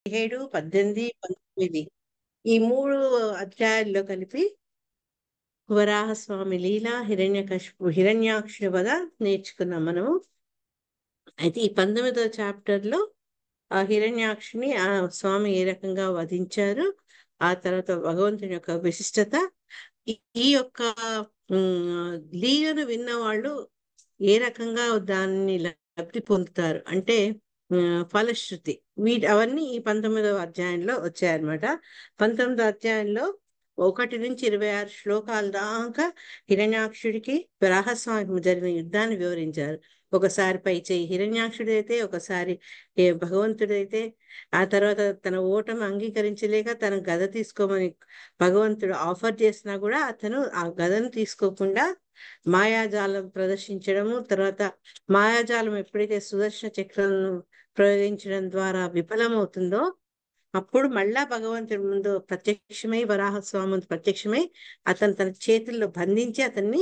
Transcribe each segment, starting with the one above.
17, 18, 19 ఈ 3 అధ్యాయాల్లో కలిపి వరాహస్వామి లీల, హిరణ్యాక్షుడి వధ నేర్చుకున్నాం మనము. అయితే ఈ 19వ చాప్టర్లో ఆ హిరణ్యాక్షుని ఆ స్వామి ఏ రకంగా వధించారు, ఆ తర్వాత భగవంతుని యొక్క విశిష్టత, ఈ ఈ యొక్క లీలను విన్న వాళ్ళు ఏ రకంగా దాన్ని లబ్ధి పొందుతారు అంటే ఫలశ్రుతి, అవన్నీ ఈ 19వ అధ్యాయంలో వచ్చాయన్నమాట. 19వ అధ్యాయంలో 1 నుంచి 26 శ్లోకాల దాకా హిరణ్యాక్షుడికి వరాహస్వామికి జరిగిన యుద్ధాన్ని వివరించారు. ఒకసారి పై చేయి హిరణ్యాక్షుడైతే, ఒకసారి భగవంతుడైతే, ఆ తర్వాత తన ఓటమి అంగీకరించలేక తన గద తీసుకోమని భగవంతుడు ఆఫర్ చేసినా కూడా అతను ఆ గదను తీసుకోకుండా మాయాజాలం ప్రదర్శించడము, తర్వాత మాయాజాలం ఎప్పుడైతే సుదర్శన చక్రాలను ప్రయోగించడం ద్వారా విఫలమవుతుందో అప్పుడు మళ్ళా భగవంతుడి ముందు ప్రత్యక్షమై, వరాహస్వామి ముందు ప్రత్యక్షమై అతను తన చేతుల్లో బంధించి అతన్ని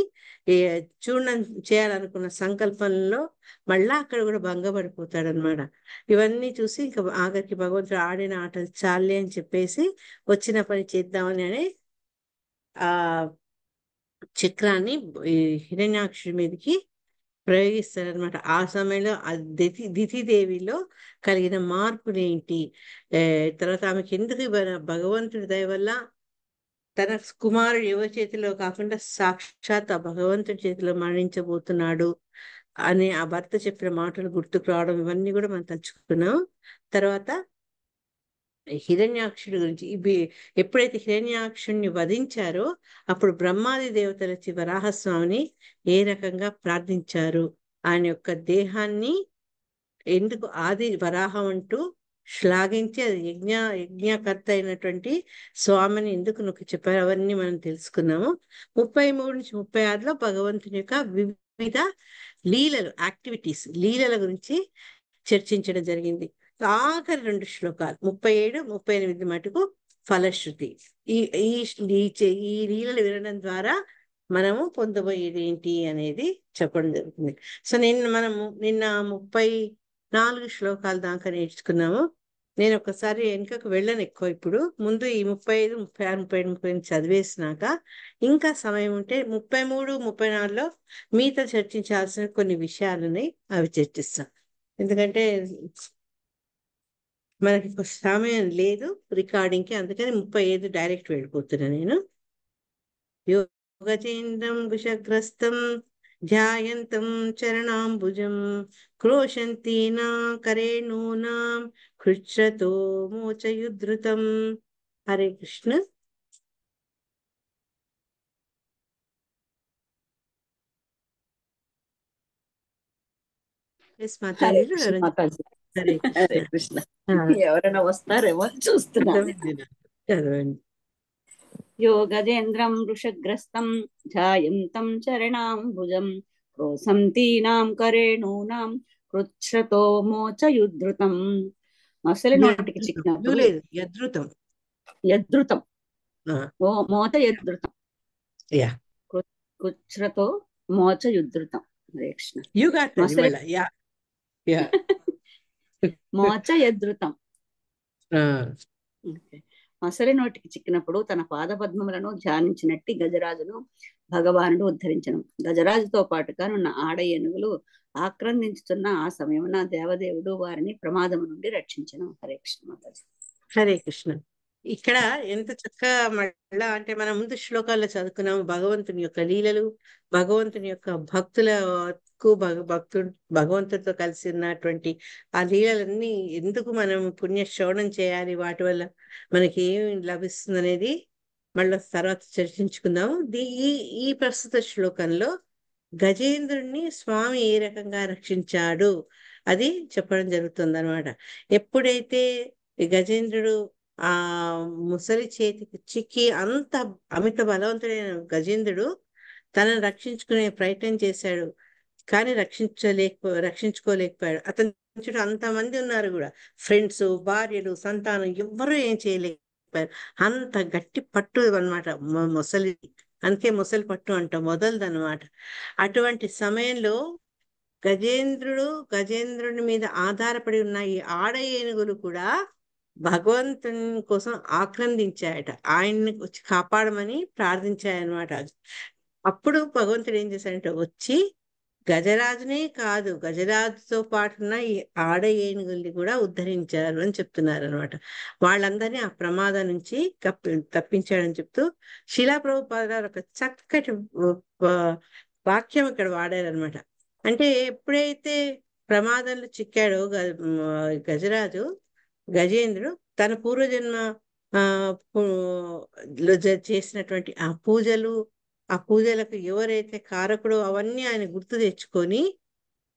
చూర్ణం చేయాలనుకున్న సంకల్పంలో మళ్ళా అక్కడ కూడా భంగపడిపోతాడు అనమాట. ఇవన్నీ చూసి ఇంకా ఆఖరికి భగవంతుడు ఆడిన ఆటలు చాలే అని చెప్పేసి వచ్చిన పని చేద్దామని అని ఆ చక్రాన్ని ఈ హిరణ్యాక్షుడి మీదకి ప్రయోగిస్తారనమాట. ఆ సమయంలో ఆ దితిదేవిలో కలిగిన మార్పులు ఏంటి, తర్వాత ఆమెకి ఎందుకు భగవంతుడి దయ వల్ల తన కుమారుడు యువ చేతిలో కాకుండా సాక్షాత్ ఆ భగవంతుడి చేతిలో మరణించబోతున్నాడు అని ఆ భర్త చెప్పిన మాటలు గుర్తుకు రావడం, ఇవన్నీ కూడా మనం తలుచుకున్నాం. తర్వాత హిరణ్యాక్షుడి గురించి ఎప్పుడైతే హిరణ్యాక్షుడిని వధించారో అప్పుడు బ్రహ్మాది దేవతలు వచ్చి వరాహస్వామిని ఏ రకంగా ప్రార్థించారు, ఆయన యొక్క దేహాన్ని ఎందుకు ఆది వరాహం అంటూ శ్లాఘించి అది యజ్ఞకర్త అయినటువంటి స్వామిని ఎందుకు నొక్కి చెప్పారు, అవన్నీ మనం తెలుసుకున్నాము. 33 నుంచి 36లో భగవంతుని యొక్క వివిధ లీలలు, లీలల గురించి చర్చించడం జరిగింది. ఆఖరి 2 శ్లోకాలు 37, 38 మటుకు ఫలశ్రుతి. ఈ ఈ ఈ లీలలు వినడం ద్వారా మనము పొందబోయేది ఏంటి అనేది చెప్పడం జరుగుతుంది. సో నిన్న 34 శ్లోకాల దాకా నేర్చుకున్నాము. నేను ఒకసారి వెనుకకు వెళ్ళను ఎక్కువ. ఇప్పుడు ముందు ఈ 35, 36, 37, 38 చదివేసినాక ఇంకా సమయం ఉంటే 33, 34లో మీతో చర్చించాల్సిన కొన్ని విషయాలని అవి చర్చిస్తాం. ఎందుకంటే మనకి సమయం లేదు రికార్డింగ్కి, అందుకని 35 డైరెక్ట్ వెళ్ళిపోతున్నా నేను. యోగచేంద్రం విషగ్రస్తం ధ్యాయంతం చరణాంబుజం క్రోశంతీనా కరేణూనాం కృచ్ఛ్రతో మోచయుద్ధృతం. హరే కృష్ణ. హరే కృష్ణ మాతాజీ. హరే కృష్ణ. ఎవరైనా వస్తారేమో చూస్తున్నాను. చదవండి. యోగజేంద్రం వృషగ్రస్తం ధ్యాయంతం చరణాంబుజం క్రోశంతీనాం కరేణూనాం కృచ్ఛ్రతో మోచయుద్ధృతం. మసలి నోటికి చిక్కినప్పుడు యద్ధృతం మోత యద్ధృతం కృచ్ఛ్రతో మోచయుద్ధృతం. హరే కృష్ణ. మోచ యద్ధృతం. మసలి నోటికి చిక్కినప్పుడు తన పాదపద్మములను ధ్యానించినట్టి గజరాజును భగవానుడు ఉద్ధరించను. గజరాజుతో పాటుగా ఉన్న ఆడ ఏనుగులు ఆక్రందించుతున్న ఆ సమయమున దేవదేవుడు వారిని ప్రమాదము నుండి రక్షించను. హరే కృష్ణ మాతాజీ. హరే కృష్ణ. ఇక్కడ ఎంత చక్కగా మళ్ళా అంటే మనం ముందు శ్లోకాల్లో చదువుకున్నాము భగవంతుని యొక్క లీలలు, భగవంతుని యొక్క భక్తులకు భగవంతుడితో కలిసి ఉన్నటువంటి ఆ లీలలన్నీ ఎందుకు మనం పుణ్య శ్రవణం చేయాలి, వాటి వల్ల మనకి ఏమి లభిస్తుంది అనేది మళ్ళీ తర్వాత చర్చించుకుందాము. ఈ ప్రస్తుత శ్లోకంలో గజేంద్రుణ్ణి స్వామి ఏ రకంగా రక్షించాడు అది చెప్పడం జరుగుతుంది అనమాట. ఎప్పుడైతే గజేంద్రుడు ఆ ముసలి చేతికి చిక్కి అంత అమిత బలవంతుడైన గజేంద్రుడు తనను రక్షించుకునే ప్రయత్నం చేశాడు, కానీ రక్షించుకోలేకపోయాడు. అతని చుట్టూ అంతమంది ఉన్నారు కూడా, ఫ్రెండ్స్, భార్యలు, సంతానం, ఎవ్వరూ ఏం చేయలేకపోయారు. అంత గట్టి పట్టు అనమాట మొసలి. అందుకే మొసలి పట్టు అంట, మొదలదనమాట. అటువంటి సమయంలో గజేంద్రుడి మీద ఆధారపడి ఉన్న ఈ ఆడ ఏనుగులు కూడా భగవంతుని కోసం ఆక్రందించాయట, ఆయన్ని వచ్చి కాపాడమని ప్రార్థించాయన్నమాట. అప్పుడు భగవంతుడు ఏం చేశాడంటే వచ్చి గజరాజునే కాదు, గజరాజుతో పాటున్న ఈ ఆడ ఏనుగుల్ని కూడా ఉద్ధరించారు అని చెప్తున్నారు అనమాట. వాళ్ళందరినీ ఆ ప్రమాదం నుంచి తప్పించాడని చెప్తూ శిలా ప్రభుపాద గారు ఒక చక్కటి వాక్యం ఇక్కడ వాడారనమాట. అంటే ఎప్పుడైతే ప్రమాదంలో చిక్కాడో గజరాజు, గజేంద్రుడు తన పూర్వజన్మ ఆ చేసినటువంటి ఆ పూజలు, ఆ పూజలకు ఎవరైతే కారకుడో అవన్నీ ఆయన గుర్తు తెచ్చుకొని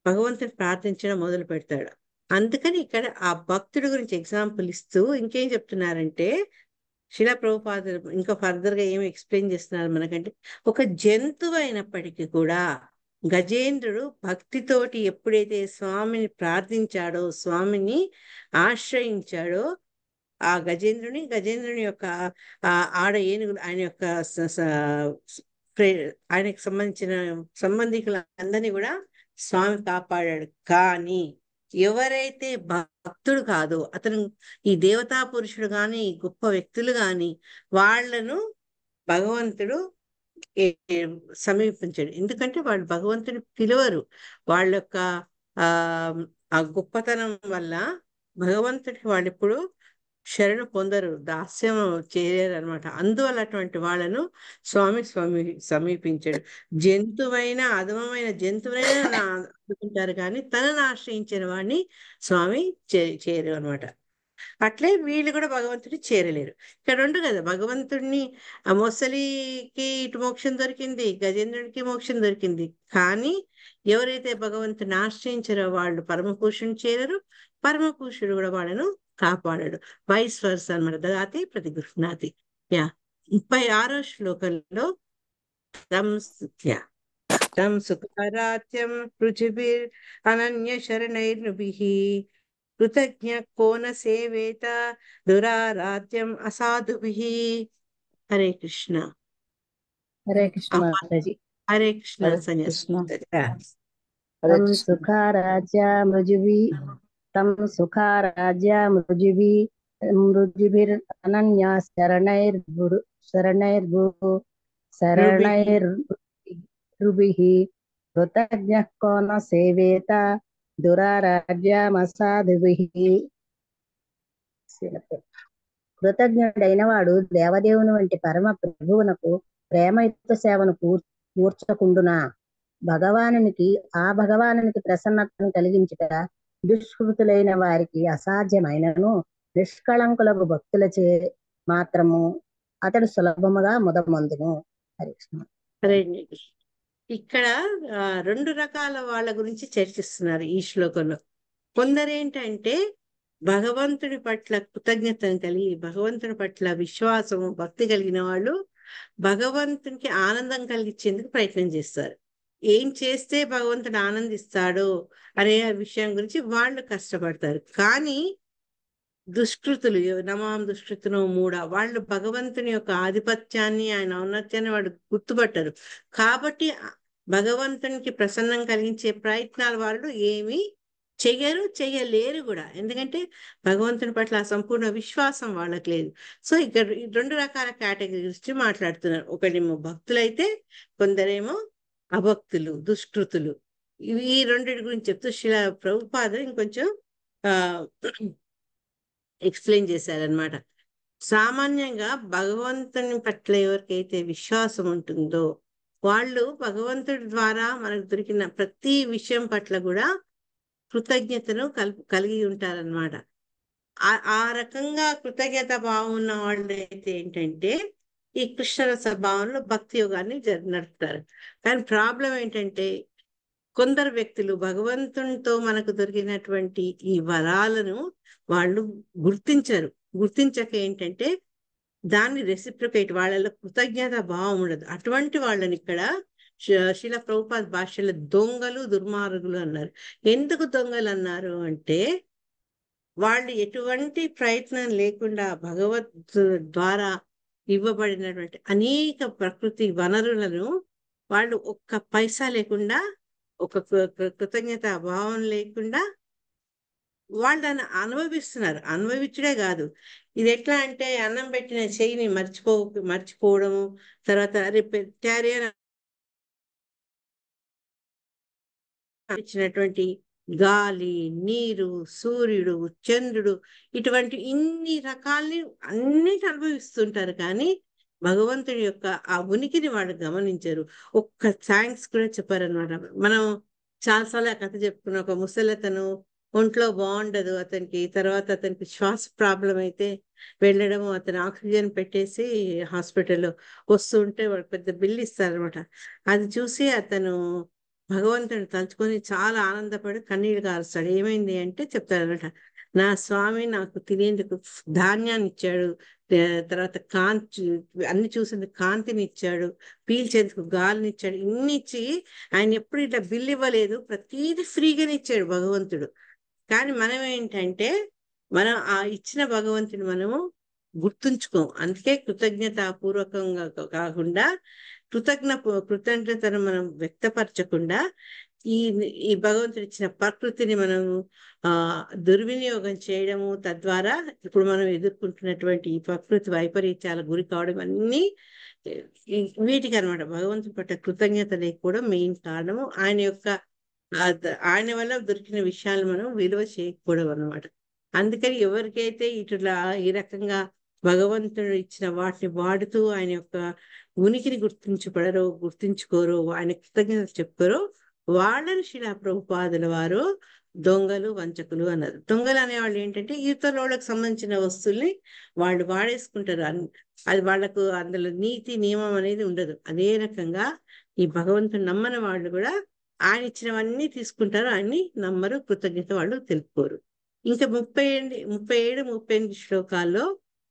భగవంతుని ప్రార్థించడం మొదలు పెడతాడు. అందుకని ఇక్కడ ఆ భక్తుడి గురించి ఎగ్జాంపుల్ ఇస్తూ ఇంకేం చెప్తున్నారంటే, శిలా ప్రభుపాదులు ఇంకా ఫర్దర్ గా ఏమి ఎక్స్ప్లెయిన్ చేస్తున్నారు మనకంటే, ఒక జంతువు అయినప్పటికీ కూడా గజేంద్రుడు భక్తితోటి ఎప్పుడైతే స్వామిని ప్రార్థించాడో, స్వామిని ఆశ్రయించాడో, ఆ గజేంద్రుని యొక్క ఆ ఆడ ఏనుగులు ఆయన యొక్క ఆయనకు సంబంధించిన సంబంధికులందరినీ కూడా స్వామి కాపాడాడు. కానీ ఎవరైతే భక్తుడు కాదో, అతను ఈ దేవతా పురుషుడు గాని, గొప్ప వ్యక్తులు గాని, వాళ్లను భగవంతుడు సమీపించాడు. ఎందుకంటే వాళ్ళు భగవంతుని పిలవరు. వాళ్ళ యొక్క ఆ ఆ గొప్పతనం వల్ల భగవంతుడికి వాళ్ళు ఇప్పుడు శరణు పొందరు, దాస్యం చేయలేరు అనమాట. అందువల్ల అటువంటి వాళ్ళను స్వామి సమీపించాడు. జంతువైన అధమమైన జంతువులైనా అందుకుంటారు, కానీ తనను ఆశ్రయించిన వాడిని స్వామి చేయరు అనమాట. అట్లే వీళ్ళు కూడా భగవంతుడి చేరలేరు. ఇక్కడ రెండు కదా, భగవంతుడిని ఆ మొసలికి ఇటు మోక్షం దొరికింది, గజేంద్రుడికి మోక్షం దొరికింది. కానీ ఎవరైతే భగవంతుని ఆశ్రయించారో వాళ్ళు పరమపురుషుని చేరరు, పరమపురుషుడు కూడా వాళ్ళను కాపాడాడు. వైస్ వర్స్ అనమాట, దదాతి ప్రతిగృహ్ణాతి. 36వ శ్లోకంలో తం సుఖరాజ్యం పృథివీర్ అనన్య శరణైర్నుభిః కృతజ్ఞ కోన సేవేత దురారాధ్యం అసాధుభిః. హరే కృష్ణ. హరే కృష్ణ మాతాజీ. హరే కృష్ణ. హరే సన్యాసి. కృష్ణ. తం సుఖారాజ్య మృజుభిర్ అనన్యా శరణైర్భుభిః కృతజ్ఞ కోన సేవేత దురారాధ్యమసాధుభిః. కృతజ్ఞుడైన వాడు దేవదేవుని వంటి పరమ ప్రభువునకు ప్రేమయుక్త సేవను కూర్చకుండునా. ఆ భగవానునికి ప్రసన్నతను కలిగించుట దుష్కృతులైన వారికి అసాధ్యమైనను, నిష్కళంకులకు భక్తులచే మాత్రము అతడు సులభముగా ముదమందును. హరే. ఇక్కడ రెండు రకాల వాళ్ళ గురించి చర్చిస్తున్నారు ఈ శ్లోకంలో. కొందరేంటంటే భగవంతుడి పట్ల కృతజ్ఞతను కలిగి, భగవంతుడి పట్ల విశ్వాసము, భక్తి కలిగిన వాళ్ళు భగవంతునికి ఆనందం కలిగించేందుకు ప్రయత్నం చేస్తారు. ఏం చేస్తే భగవంతుడు ఆనందిస్తాడో అనే విషయం గురించి వాళ్ళు కష్టపడతారు. కానీ దుష్కృతులు, నమాం దుష్కృతునో మూఢ, వాళ్ళు భగవంతుని యొక్క ఆధిపత్యాన్ని, ఆయన ఔన్నత్యాన్ని వాళ్ళు గుర్తుపట్టరు. కాబట్టి భగవంతునికి ప్రసన్నం కలిగించే ప్రయత్నాలు వాళ్ళు ఏమీ చెయ్యలేరు కూడా. ఎందుకంటే భగవంతుని పట్ల సంపూర్ణ విశ్వాసం వాళ్ళకి లేదు. సో ఇక్కడ రెండు రకాల కేటగిరీ గురించి మాట్లాడుతున్నారు. ఒకటేమో భక్తులైతే, కొందరేమో అభక్తులు, దుష్కృతులు. ఈ రెండింటి గురించి చెప్తూ శిలా ప్రభుపాద ఇంకొంచెం ఎక్స్ప్లెయిన్ చేశారనమాట. సామాన్యంగా భగవంతుని పట్ల ఎవరికైతే విశ్వాసం ఉంటుందో వాళ్ళు భగవంతుడి ద్వారా మనకు దొరికిన ప్రతి విషయం పట్ల కూడా కృతజ్ఞతను కలిగి ఉంటారనమాట. ఆ రకంగా కృతజ్ఞత భావం ఉన్న వాళ్ళు అయితే ఏంటంటే ఈ కృష్ణరస భావంలో భక్తి యోగాన్ని నడుపుతారు. కానీ ప్రాబ్లం ఏంటంటే కొందరు వ్యక్తులు భగవంతునితో మనకు దొరికినటువంటి ఈ వరాలను వాళ్ళు గుర్తించక ఏంటంటే దాన్ని రెసిప్రికేట్, వాళ్ళలో కృతజ్ఞత భావం ఉండదు. అటువంటి వాళ్ళని ఇక్కడ శిల ప్రభుపాద భాషలో దొంగలు, దుర్మార్గులు అన్నారు. ఎందుకు దొంగలు అన్నారు అంటే వాళ్ళు ఎటువంటి ప్రయత్నం లేకుండా భగవద్ ద్వారా ఇవ్వబడినటువంటి అనేక ప్రకృతి వనరులను వాళ్ళు ఒక్క పైసా లేకుండా, ఒక కృతజ్ఞత భావం లేకుండా వాళ్ళు దాన్ని అనుభవిస్తున్నారు. అనుభవించడే కాదు, ఇది ఎట్లా అంటే అన్నం పెట్టిన చెయ్యిని మర్చిపోవడము, తర్వాత రేపు పెట్టారే అని ఇచ్చినటువంటి గాలి, నీరు, సూర్యుడు, చంద్రుడు, ఇటువంటి ఇన్ని రకాల్ని అన్నిటి అనుభవిస్తుంటారు. కానీ భగవంతుడి యొక్క ఆ ఉనికిని వాళ్ళు గమనించరు. ఒక్క థ్యాంక్స్ కూడా చెప్పారనమాట. మనం చాలాసార్లు ఆ కథ చెప్పుకున్న ఒక ముసలతను ఒంట్లో బాగుండదు అతనికి, తర్వాత అతనికి శ్వాస ప్రాబ్లం అయితే వెళ్ళడము, అతను ఆక్సిజన్ పెట్టేసి హాస్పిటల్లో వస్తుంటే వాళ్ళు పెద్ద బిల్లు ఇస్తారనమాట. అది చూసి అతను భగవంతుని తలుచుకొని చాలా ఆనందపడి కన్నీళ్లు కారుస్తాడు. ఏమైంది అంటే చెప్తాడనమాట, నా స్వామి నాకు తినేందుకు ధాన్యాన్ని ఇచ్చాడు, తర్వాత కాంతి, అన్ని చూసేందుకు కాంతిని ఇచ్చాడు, పీల్చేందుకు గాలిని ఇచ్చాడు. ఇన్ని ఇచ్చి ఆయన ఎప్పుడు ఇట్లా బిల్లు ఇవ్వలేదు, ప్రతిదీ ఫ్రీగానే ఇచ్చాడు భగవంతుడు. కానీ మనం ఏంటంటే మనం ఆ ఇచ్చిన భగవంతుని మనము గుర్తుంచుకోం. అందుకే కృతజ్ఞతాపూర్వకంగా కాకుండా కృతజ్ఞతను మనం వ్యక్తపరచకుండా ఈ ఈ భగవంతుడు ఇచ్చిన ప్రకృతిని మనం ఆ దుర్వినియోగం చేయడము, తద్వారా ఇప్పుడు మనం ఎదుర్కొంటున్నటువంటి ఈ ప్రకృతి వైపరీత్యాల గురి కావడం అన్ని వీటికి అనమాట. భగవంతుని పట్ల కృతజ్ఞత లేకపోవడం మెయిన్ కారణము. ఆయన వల్ల దొరికిన విషయాలు మనం విలువ చేయకపోవడం అన్నమాట. అందుకని ఎవరికైతే ఇట్లా ఈ రకంగా భగవంతుడు ఇచ్చిన వాటిని వాడుతూ ఆయన యొక్క ఉనికిని గుర్తించుకోరో, ఆయన కృతజ్ఞత చెప్పుకోరో, వాళ్ళని శిలా ప్రభుపాదుల వారు దొంగలు, వంచకులు అన్నారు. దొంగలు అనేవాళ్ళు ఏంటంటే ఇతరులకు సంబంధించిన వస్తువుల్ని వాళ్ళు వాడేసుకుంటారు. అది వాళ్ళకు అందులో నీతి నియమం అనేది ఉండదు. అదే రకంగా ఈ భగవంతుని నమ్మని వాళ్ళు కూడా ఆయన ఇచ్చినవన్నీ తీసుకుంటారు, ఆయన్ని నమ్మరు, కృతజ్ఞత వాళ్ళు తెలుపుకోరు. ఇంకా 37, 38 శ్లోకాల్లో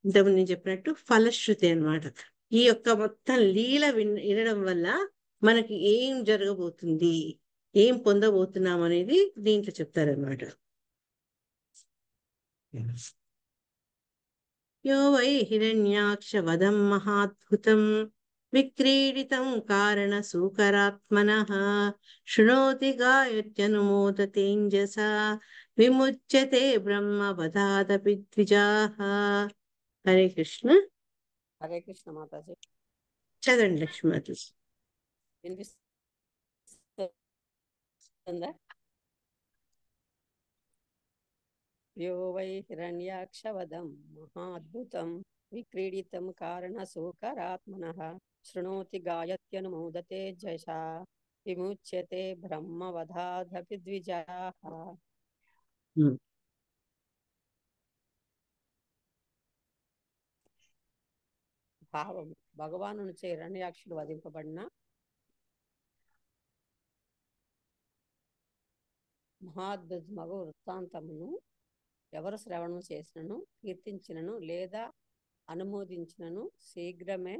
ఇంతకుముందు నేను చెప్పినట్టు ఫలశ్రుతి అన్నమాట. ఈ యొక్క మొత్తం లీల వినడం వల్ల మనకి ఏం జరగబోతుంది, ఏం పొందబోతున్నాం అనేది దీంట్లో చెప్తారనమాట. యో వై హిరణ్యాక్ష వదం మహాద్భుతం విక్రీడితం కారణ సూకరాత్మనః శృణోతి గాయత్యనుమోదతేంజసా విముచ్యతే బ్రహ్మ వదాదపి ద్విజాః. హరే కృష్ణ. హరే కృష్ణ మాతాజీ. చదండి లక్ష్మీమాత. వినిపిస్తుందా? యో వై హిరణ్యాక్షవదం మహాద్భుతం విక్రీడితం కారణ సూకరాత్మనః శృణోతి గాయత్యనుమోదతే జషా విముచ్యతే బ్రహ్మవధాదపి ద్విజాః. భావం: భగవాను నుంచే హిరణ్యాక్షుడు వధింపబడిన మహాద్భుతమగు వృత్తాంతమును ఎవరు శ్రవణం చేసినను, కీర్తించినను లేదా అనుమోదించినను శీఘ్రమే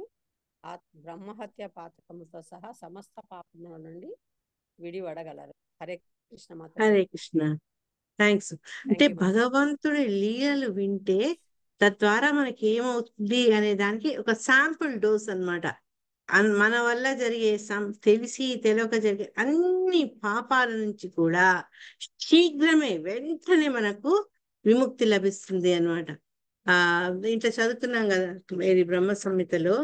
బ్రహ్మహత్య పాతకముతో సహా సమస్త పాపముల నుండి విడివడగలరు. హరే కృష్ణ మాత. హరే కృష్ణ. థ్యాంక్స్. అంటే భగవంతుడి లీలలు వింటే తద్వారా మనకి ఏమవుతుంది అనే దానికి ఒక శాంపుల్ డోస్ అన్నమాట. మన వల్ల జరిగే తెలిసి తెలియక జరిగే అన్ని పాపాల నుంచి కూడా శీఘ్రమే, వెంటనే మనకు విముక్తి లభిస్తుంది అన్నమాట. ఇంట్లో చదువుతున్నాం కదా ఇది బ్రహ్మ సంహితలో,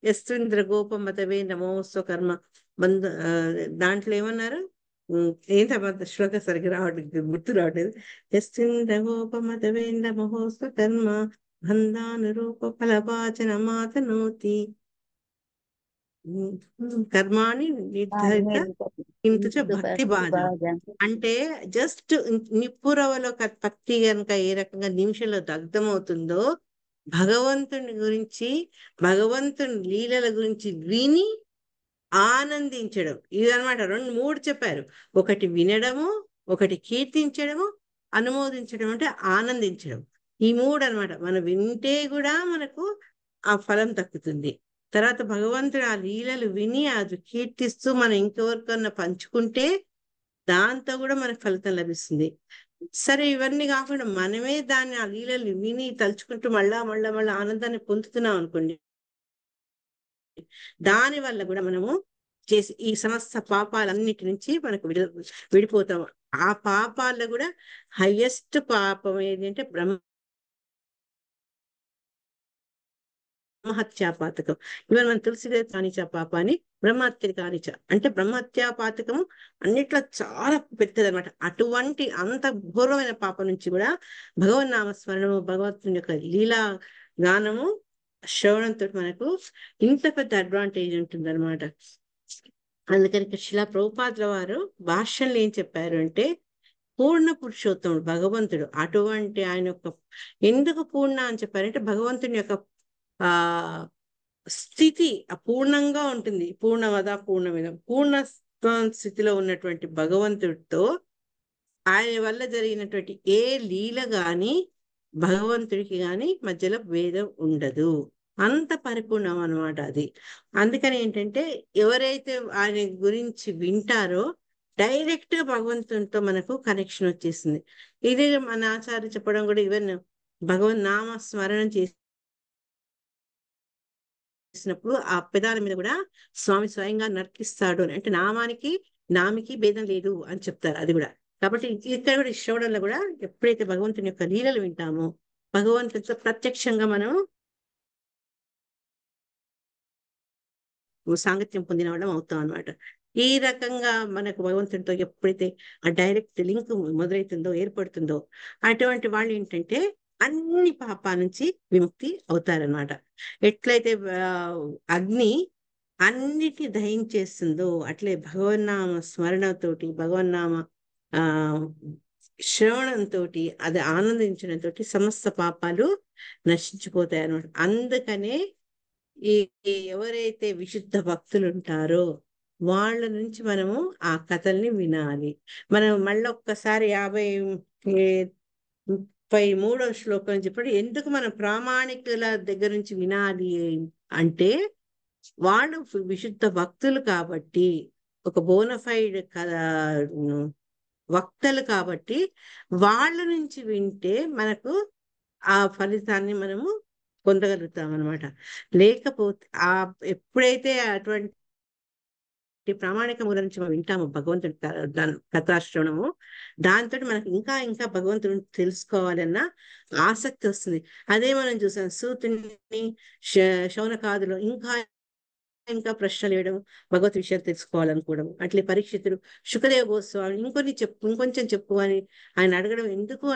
యస్త్రింద్ర గోపమతవే నమోస్వ కర్మ దాంట్లో ఏమన్నారు, ఏంటంత శ్లోక సరిగ్గా రావట్లేదు, గుర్తు రావట్లేదు. యస్త్రింద్ర గోపమతవే నమోస్వ కర్మ బంధానురూప ఫలపాచన మాతనోతి కర్మాణి నిర్ధారిత ఇంత భక్తి బాధ. అంటే జస్ట్ నిప్పురవలో పత్తి కనుక ఏ రకంగా నిమిషంలో దగ్ధమవుతుందో, భగవంతుని గురించి, భగవంతుని లీలల గురించి విని ఆనందించడం, ఇదనమాట. 3 చెప్పారు. ఒకటి వినడము, ఒకటి కీర్తించడము, అనుమోదించడం అంటే ఆనందించడం. ఈ 3 అనమాట. మనం వింటే కూడా మనకు ఆ ఫలం దక్కుతుంది. తర్వాత భగవంతుడు ఆ లీలలు విని అది కీర్తిస్తూ మనం ఇంకెవరికన్నా పంచుకుంటే దాంతో కూడా మనకు ఫలితం లభిస్తుంది. సరే, ఇవన్నీ కాకుండా మనమే దాన్ని ఆ లీలలు విని తలుచుకుంటూ మళ్ళా ఆనందాన్ని పొందుతున్నాం అనుకోండి, దాని వల్ల కూడా మనము చేసి ఈ సమస్త పాపాలన్నిటి నుంచి మనకు విడిపోతాం. ఆ పాపాల్లో కూడా హైయెస్ట్ పాపం ఏంటంటే బ్రహ్మహత్యా పాతకం. ఇవన్న మన తులసిదే కానిచ పాపాన్ని బ్రహ్మహత్య కానిచ అంటే బ్రహ్మహత్యా పాతకము అన్నిట్లో చాలా పెద్దదన్నమాట. అటువంటి అంత ఘోరమైన పాపం నుంచి కూడా భగవన్నామ స్మరణము, భగవంతుని యొక్క లీలా గానము శ్రవణంతో మనకు ఇంత పెద్ద అడ్వాంటేజ్ ఉంటుందన్నమాట. అందుకని ఇక్కడ శిలా ప్రభుపాదుల వారు భాష్యంలో ఏం చెప్పారు అంటే, పూర్ణ పురుషోత్తముడు భగవంతుడు. అటువంటి ఆయన యొక్క ఎందుకు పూర్ణ అని చెప్పారంటే, భగవంతుని యొక్క ఆ స్థితి అపూర్ణంగా ఉంటుంది. పూర్ణవద పూర్ణమిదం పూర్ణ స్థితిలో ఉన్నటువంటి భగవంతుడితో ఆయన వల్ల జరిగినటువంటి ఏ లీల గాని భగవంతుడికి గాని మధ్యలో భేదం ఉండదు. అంత పరిపూర్ణం అన్నమాట అది. అందుకని ఏంటంటే ఎవరైతే ఆయన గురించి వింటారో డైరెక్ట్ గా భగవంతునితో మనకు కనెక్షన్ వచ్చేసింది. ఇది మన ఆచార్య చెప్పడం కూడా ఈవెన్ భగవన్ నామ స్మరణం చేసినప్పుడు ఆ పెదాల మీద కూడా స్వామి స్వయంగా నర్తిస్తాడు అని, అంటే నామికి భేదం లేదు అని చెప్తారు. అది కూడా కాబట్టి ఇక్కడ కూడా శ్రవణంలో కూడా ఎప్పుడైతే భగవంతుని యొక్క లీలలు వింటామో భగవంతునితో ప్రత్యక్షంగా మనం సాంగత్యం పొందిన వాళ్ళం అవుతాం అనమాట. ఈ రకంగా మనకు భగవంతునితో ఎప్పుడైతే ఆ డైరెక్ట్ లింక్ మొదలవుతుందో ఏర్పడుతుందో అటువంటి వాళ్ళు ఏంటంటే అన్ని పాపాల నుంచి విముక్తి అవుతారనమాట. ఎట్లయితే అగ్ని అన్నిటిని దహించేస్తుందో అట్లే భగవన్నామ స్మరణతోటి భగవన్నామ ఆ శ్రవణంతో అది ఆనందించడంతో సమస్త పాపాలు నశించిపోతాయి అన్నమాట. అందుకనే ఈ ఎవరైతే విశుద్ధ భక్తులు ఉంటారో వాళ్ళ నుంచి మనము ఆ కథల్ని వినాలి. మనం మళ్ళీ ఒక్కసారి 53వ శ్లోకం చెప్పండి. ఎందుకు మనం ప్రామాణికుల దగ్గర నుంచి వినాలి అంటే వాళ్ళు విశుద్ధ భక్తులు కాబట్టి, ఒక బోనఫైడ్ వక్తలు కాబట్టి వాళ్ళ నుంచి వింటే మనకు ఆ ఫలితాన్ని మనము పొందగలుగుతాం అనమాట. లేకపోతే ఎప్పుడైతే అటువంటి ప్రామాణిక మూల నుంచి మనం వింటాము భగవంతుడి కథాశ్రవణము, దాంతో మనకు ఇంకా ఇంకా భగవంతుడిని తెలుసుకోవాలన్న ఆసక్తి వస్తుంది. అదే మనం చూసాం సూతుని శౌనకాదులు ఇంకా ప్రశ్నలు వేయడం, భగవత్ విషయాలు తెలుసుకోవాలనుకోవడం. అట్లే పరీక్షితుడు శుకదేవ గోస్వామి ఇంకొంచెం చెప్పు అని ఆయన అడగడం ఎందుకు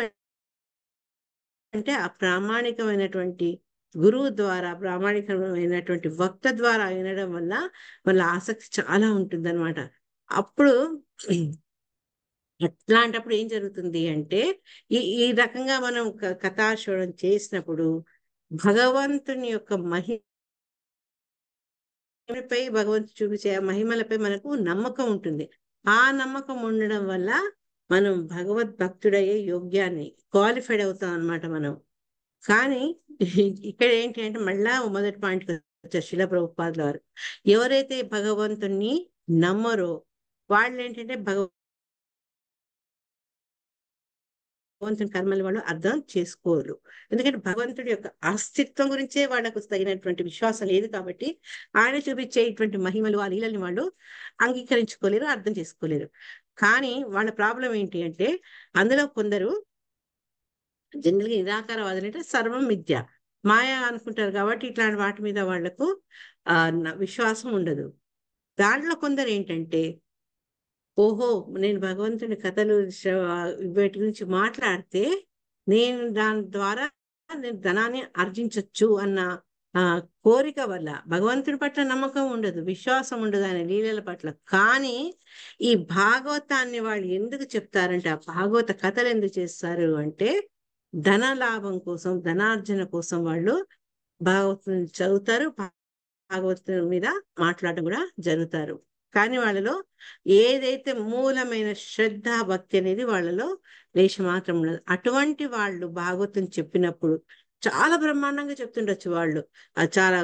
అంటే ఆ ప్రామాణికమైనటువంటి గురువు ద్వారా ప్రామాణికమైనటువంటి వక్త ద్వారా వినడం వల్ల వాళ్ళ ఆసక్తి చాలా ఉంటుందన్నమాట. అప్పుడు అట్లాంటప్పుడు ఏం జరుగుతుంది అంటే ఈ ఈ రకంగా మనం కథాశ్రవణం చేసినప్పుడు భగవంతుని యొక్క మహిమపై భగవంతుడు చూపించే మహిమలపై మనకు నమ్మకం ఉంటుంది. ఆ నమ్మకం ఉండడం వల్ల మనం భగవద్భక్తుడయ్యే యోగ్యాన్ని క్వాలిఫైడ్ అవుతాం అన్నమాట మనం. కానీ ఇక్కడ ఏంటి అంటే మళ్ళా మొదటి పాయింట్కి వచ్చారు శిలా ప్రభుపాదుల వారు. ఎవరైతే భగవంతుణ్ణి నమ్మరో వాళ్ళు ఏంటంటే భగవంతుని కర్మలు వాళ్ళు అర్థం చేసుకోరు. ఎందుకంటే భగవంతుడి యొక్క అస్తిత్వం గురించే వాళ్ళకు తగినటువంటి విశ్వాసం లేదు కాబట్టి ఆయన చూపించే ఇటువంటి మహిమలు ఆ లీలని వాళ్ళు అంగీకరించుకోలేరు, అర్థం చేసుకోలేరు. కానీ వాళ్ళ ప్రాబ్లం ఏంటి అంటే అందులో కొందరు జనరల్గా నిరాకారవాదులు అంటే సర్వం మిథ్య మాయ అనుకుంటారు కాబట్టి ఇట్లాంటి వాటి మీద వాళ్లకు విశ్వాసం ఉండదు. దాంట్లో కొందరు ఏంటంటే ఓహో నేను భగవంతుని కథలు వీటి గురించి మాట్లాడితే నేను దాని ద్వారా నేను ధనాన్ని ఆర్జించవచ్చు అన్న కోరిక వల్ల భగవంతుడి పట్ల నమ్మకం ఉండదు, విశ్వాసం ఉండదు ఆయన లీలల పట్ల. కానీ ఈ భాగవతాన్ని వాళ్ళు ఎందుకు చెప్తారంటే ఆ భాగవత కథలు ఎందుకు చేస్తారు అంటే ధన లాభం కోసం, ధనార్జన కోసం వాళ్ళు భాగవతం చదువుతారు, భాగవతం మీద మాట్లాడడం కూడా జరుగుతారు. కానీ వాళ్ళలో ఏదైతే మూలమైన శ్రద్ధ భక్తి అనేది వాళ్ళలో లేశ మాత్రం ఉండదు. అటువంటి వాళ్ళు భాగవతం చెప్పినప్పుడు చాలా బ్రహ్మాండంగా చెప్తుండొచ్చు, వాళ్ళు చాలా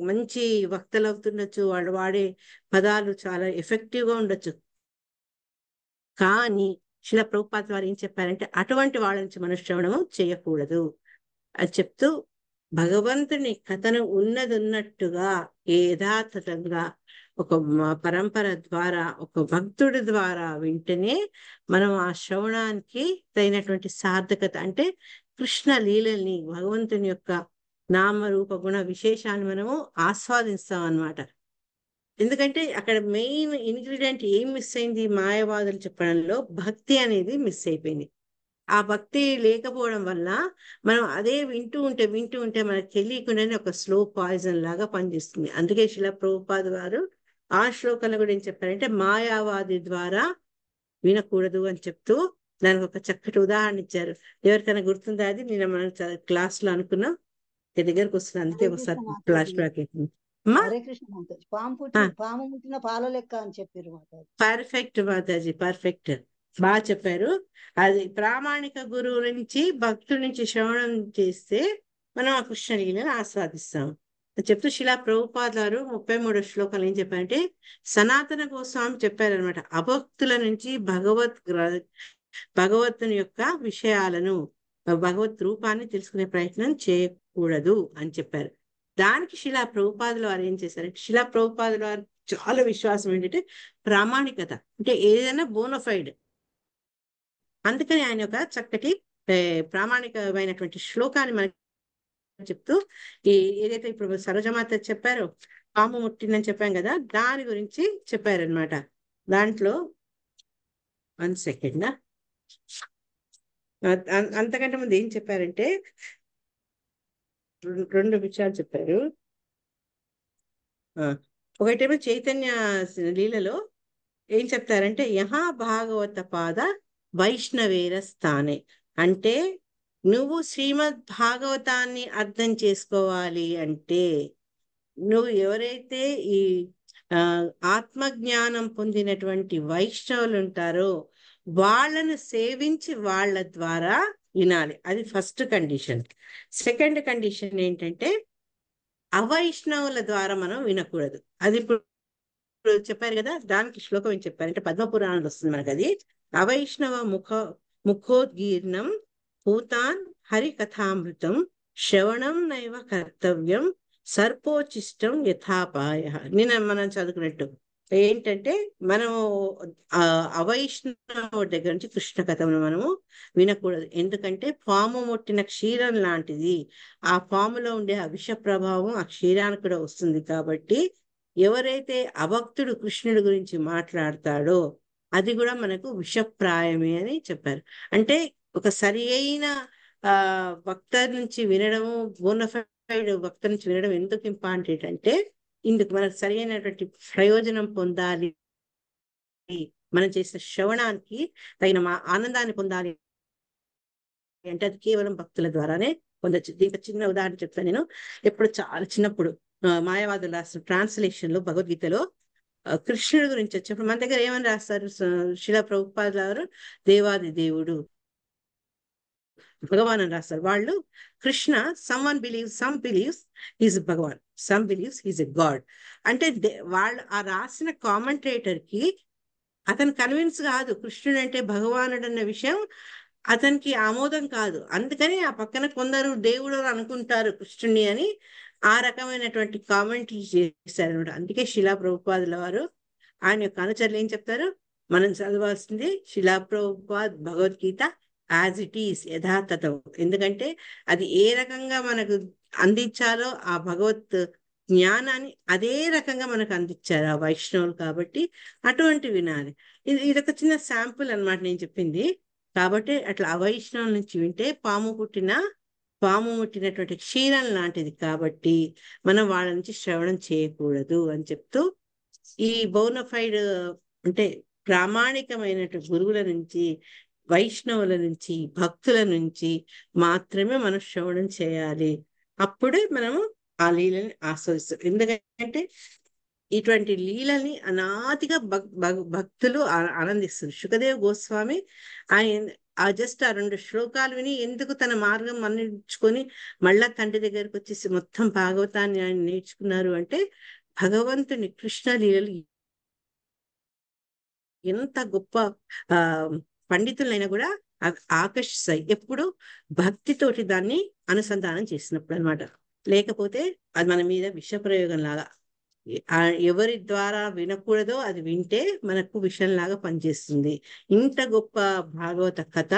మంచి వక్తలు అవుతుండొచ్చు, వాళ్ళు వాడే పదాలు చాలా ఎఫెక్టివ్ గా ఉండొచ్చు. కానీ శిలా ప్రభుపాద వారు ఏం చెప్పారంటే అటువంటి వాళ్ళ నుంచి మనం శ్రవణము చేయకూడదు అని చెప్తూ భగవంతుని కథను ఉన్నది ఉన్నట్టుగా యథాతథంగా ఒక పరంపర ద్వారా ఒక భక్తుడి ద్వారా వింటేనే మనం ఆ శ్రవణానికి తగినటువంటి సార్థకత, అంటే కృష్ణ లీలల్ని, భగవంతుని యొక్క నామరూప గుణ విశేషాన్ని మనము ఆస్వాదిస్తాం అన్నమాట. ఎందుకంటే అక్కడ మెయిన్ ఇంగ్రీడియంట్ ఏం మిస్ అయింది మాయవాదులు చెప్పడంలో? భక్తి అనేది మిస్ అయిపోయింది. ఆ భక్తి లేకపోవడం వల్ల మనం అదే వింటూ ఉంటే మనకు తెలియకుండానే ఒక స్లో పాయిజన్ లాగా పనిచేస్తుంది. అందుకే శిలా ప్రభుపాద వారు ఆ శ్లోకంలో కూడా ఏం చెప్పారంటే మాయావాది ద్వారా వినకూడదు అని చెప్తూ దానికి ఒక చక్కటి ఉదాహరణ ఇచ్చారు. ఎవరికైనా గుర్తుందా? అది నేను మనం క్లాస్ లో అనుకున్నాం, దగ్గరకు వస్తుంది, అందుకే హరే కృష్ణ ఒకసారి ఫ్లాష్ మాతాజీ, బ్యాక్ అవుతుంది. అమ్మా హరే కృష్ణ మాతాజీ. పాము ముట్టిన పాల లెక్క అని చెప్పారు మాతాజీ. పర్ఫెక్ట్ మాతాజీ, పర్ఫెక్ట్, బాగా చెప్పారు. అది ప్రామాణిక గురువు నుంచి భక్తుడి నుంచి శ్రవణం చేస్తే మనం ఆ కృష్ణ లీలను ఆస్వాదిస్తాం చెప్తూ శిలా ప్రభుపాద గారు 33వ శ్లోకాలు ఏం చెప్పారంటే సనాతన గోస్వామి చెప్పారనమాట. అభక్తుల నుంచి భగవత్తుని యొక్క విషయాలను, భగవత్ రూపాన్ని తెలుసుకునే ప్రయత్నం చేయకూడదు అని చెప్పారు. దానికి శిలా ప్రభుపాదుల వారు ఏం చేశారంటే, శిలా ప్రభుపాదుల వారు చాలా విశ్వాసం ఏంటంటే ప్రామాణికత, అంటే ఏదైనా బోనఫైడ్. అందుకని ఆయన ఒక చక్కటి ప్రామాణికమైనటువంటి శ్లోకాన్ని మనకి చెప్తూ ఏదైతే ఇప్పుడు సరోజమాత చెప్పారో పాము ముట్టిందని చెప్పాం కదా, దాని గురించి చెప్పారనమాట. దాంట్లో 1 సెకండ్, అంతకంటే ముందు ఏం చెప్పారంటే రెండు విషయాలు చెప్పారు. ఒకటేమో చైతన్య లీలలో ఏం చెప్తారంటే యహా భాగవత పాద వైష్ణవేర స్థానే, అంటే నువ్వు శ్రీమద్ భాగవతాన్ని అర్థం చేసుకోవాలి అంటే నువ్వు ఎవరైతే ఈ ఆత్మజ్ఞానం పొందినటువంటి వైష్ణవులు ఉంటారో వాళ్ళను సేవించి వాళ్ళ ద్వారా వినాలి. అది ఫస్ట్ కండిషన్. సెకండ్ కండిషన్ ఏంటంటే అవైష్ణవుల ద్వారా మనం వినకూడదు. అది ఇప్పుడు చెప్పారు కదా, దానికి శ్లోకం ఏం చెప్పారంటే పద్మపురాణంలో వస్తుంది మనకు. అది అవైష్ణవ ముఖోద్గీర్ణం భూతాన్ హరికథామృతం శ్రవణం నైవ కర్తవ్యం సర్పోచిష్టం యథాపాయ. నేను మనం చదువుకున్నట్టు ఏంటంటే మనము అవైష్ణవ దగ్గర నుంచి కృష్ణ కథను మనము వినకూడదు. ఎందుకంటే పాము ముట్టిన క్షీరం లాంటిది, ఆ పాములో ఉండే ఆ విష ప్రభావం ఆ క్షీరానికి కూడా వస్తుంది. కాబట్టి ఎవరైతే అభక్తుడు కృష్ణుడి గురించి మాట్లాడతాడో అది కూడా మనకు విషప్రాయమే అని చెప్పారు. అంటే ఒక సరి అయిన భక్త నుంచి వినడము, బోనఫైడ్ భక్త నుంచి వినడం ఎందుకు ఇంపార్టెంట్ అంటే ఇందుకు మనకు సరి అయినటువంటి ప్రయోజనం పొందాలి, మనం చేసిన శ్రవణానికి తగిన ఆనందాన్ని పొందాలి అంటే అది కేవలం భక్తుల ద్వారానే పొందొచ్చు. దీనికి చిన్న ఉదాహరణ చెప్తాను నేను. ఎప్పుడు చాలా చిన్నప్పుడు మాయావాదులు రాసిన ట్రాన్స్లేషన్ లో భగవద్గీతలో కృష్ణుడి గురించి వచ్చినప్పుడు మన దగ్గర ఏమని రాస్తారు? శిలా ప్రభుపాద గారు దేవాది దేవుడు భగవాన్ అని రాస్తారు. వాళ్ళు కృష్ణ సమ్ బిలీవ్స్ ఈజ్ భగవాన్, some believes is a god. అంటే వాళ్ళు ఆ రాసిన కామెంటేటర్ కి అతను కన్విన్స్ కాదు కృష్ణుడు అంటే భగవానుడు అన్న విషయం అతనికి ఆమోదం కాదు. అందుకని ఆ పక్కన కొందరు దేవుడు అనుకుంటారు కృష్ణుని అని ఆ రకమైనటువంటి కామెంట్లు చేశారనమాట. అందుకే శిలా ప్రభుపాదుల వారు ఆయన యొక్క అనుచరులు ఏం చెప్తారు, మనం చదవాల్సింది Srila Prabhupad Bhagavad Gita as it is, యథాతథం. ఎందుకంటే అది ఏ రకంగా మనకు అందించాలో ఆ భగవత్ జ్ఞానాన్ని అదే రకంగా మనకు అందించారు ఆ వైష్ణవులు. కాబట్టి అటువంటి వినాలి. ఇదొక చిన్న శాంపుల్ అనమాట నేను చెప్పింది. కాబట్టి అట్లా అవైష్ణవుల నుంచి వింటే పాము ముట్టినటువంటి క్షీరం లాంటిది. కాబట్టి మనం వాళ్ళ నుంచి శ్రవణం చేయకూడదు అని చెప్తూ ఈ బోనఫైడ్ అంటే ప్రామాణికమైనటువంటి గురువుల నుంచి, వైష్ణవుల నుంచి, భక్తుల నుంచి మాత్రమే మనం శ్రవణం చేయాలి. అప్పుడే మనము ఆ లీలని ఆస్వాదిస్తాం. ఎందుకంటే ఇటువంటి లీలని అనాదిగా భక్తులు ఆనందిస్తారు. శుకదేవ్ గోస్వామి ఆయన జస్ట్ ఆ 2 శ్లోకాలు విని ఎందుకు తన మార్గం మన్నించుకొని మళ్ళా తండ్రి దగ్గరకు వచ్చేసి మొత్తం భాగవతాన్ని ఆయన నేర్చుకున్నారు అంటే భగవంతుని కృష్ణ లీలలు ఎంత గొప్ప పండితులైనా కూడా ఆకర్షిస్తాయి ఎప్పుడు భక్తితోటి దాన్ని అనుసంధానం చేసినప్పుడు అనమాట. లేకపోతే అది మన మీద విషప్రయోగం లాగా. ఎవరి ద్వారా వినకూడదో అది వింటే మనకు విషంలాగా పనిచేస్తుంది. ఇంత గొప్ప భాగవత కథ,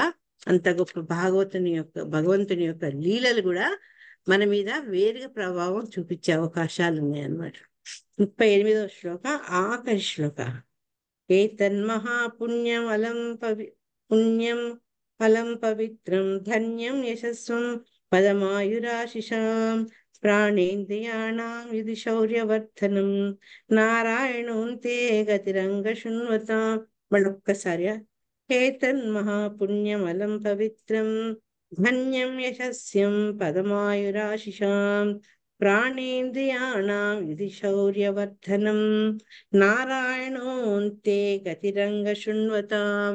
అంత గొప్ప భగవంతుని యొక్క లీలలు కూడా మన మీద వేరుగా ప్రభావం చూపించే అవకాశాలు ఉన్నాయన్నమాట. 38వ శ్లోక, ఆఖరి శ్లోక. పుణ్యం ఫలం పవిత్రం ధన్యం యశస్వం పదమాయురాశిషాం ప్రాణేంద్రియాణాం ఇది శౌర్యవర్ధనం నారాయణోంతే గతిరంగ శృణ్వతాం. మళ్ళొక్కసారి. ఏతన్మహాపుణ్యమలం పవిత్రం ధన్యం యశస్యం పదమాయురాశిషాం ప్రాణేంద్రియాణాం ఇది శౌర్యవర్ధనం నారాయణోంతే గతిరంగ శృణ్వతాం.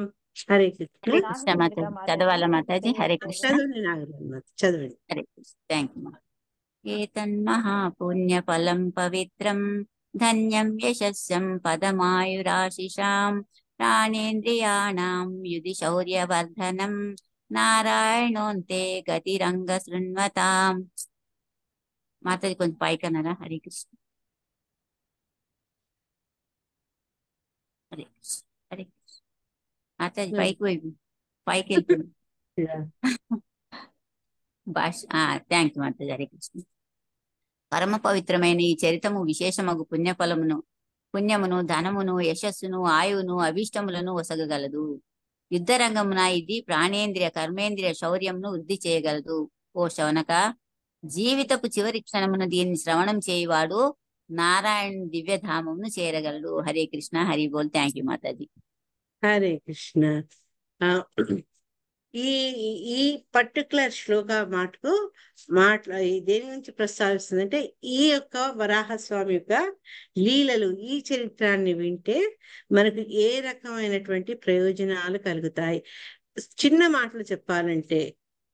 హరే కృష్ణ. హరే కృష్ణ మాతాజీ. చదవాలా మాతాజీ? హరే కృష్ణ. చదవండి నాగరాజు, చదవండి. హరే కృష్ణ. Thank you. ఏతన్మహాపుణ్యఫలం పవిత్రం ధన్యం యశస్సం పదమాయురాశిషాం ప్రాణేంద్రియాణాం యుధి శౌర్యవర్ధనం నారాయణోంతే గతిరంగ శృణ్వతాం. మాతాజీ కొంచెం పైకన్నారా? హరే కృష్ణ. హరే కృష్ణ. హరే కృష్ణ. మాతాజీ పైకి వెళ్తుంది భాష. Thank you Mataji. హరే కృష్ణ. పరమ పవిత్రమైన ఈ చరితము విశేషమగు పుణ్యమును ధనమును యశస్సును ఆయువును అభీష్టములను ఒసగగలదు. యుద్ధరంగమున ఇది ప్రాణేంద్రియ కర్మేంద్రియ శౌర్యమును వృద్ధి చేయగలదు. ఓ శౌనక, జీవితపు చివరి క్షణమున దీన్ని శ్రవణం చేయువాడు నారాయణ దివ్యధామమును చేరగలడు. హరే కృష్ణ. హరి బోల్. Thank you Mataji. హరే కృష్ణ. ఈ ఈ పర్టికులర్ శ్లోక దేని గురించి ప్రస్తావిస్తుందంటే, ఈ యొక్క వరాహస్వామి యొక్క లీలలు, ఈ చరిత్రాన్ని వింటే మనకు ఏ రకమైనటువంటి ప్రయోజనాలు కలుగుతాయి. చిన్న మాటలు చెప్పాలంటే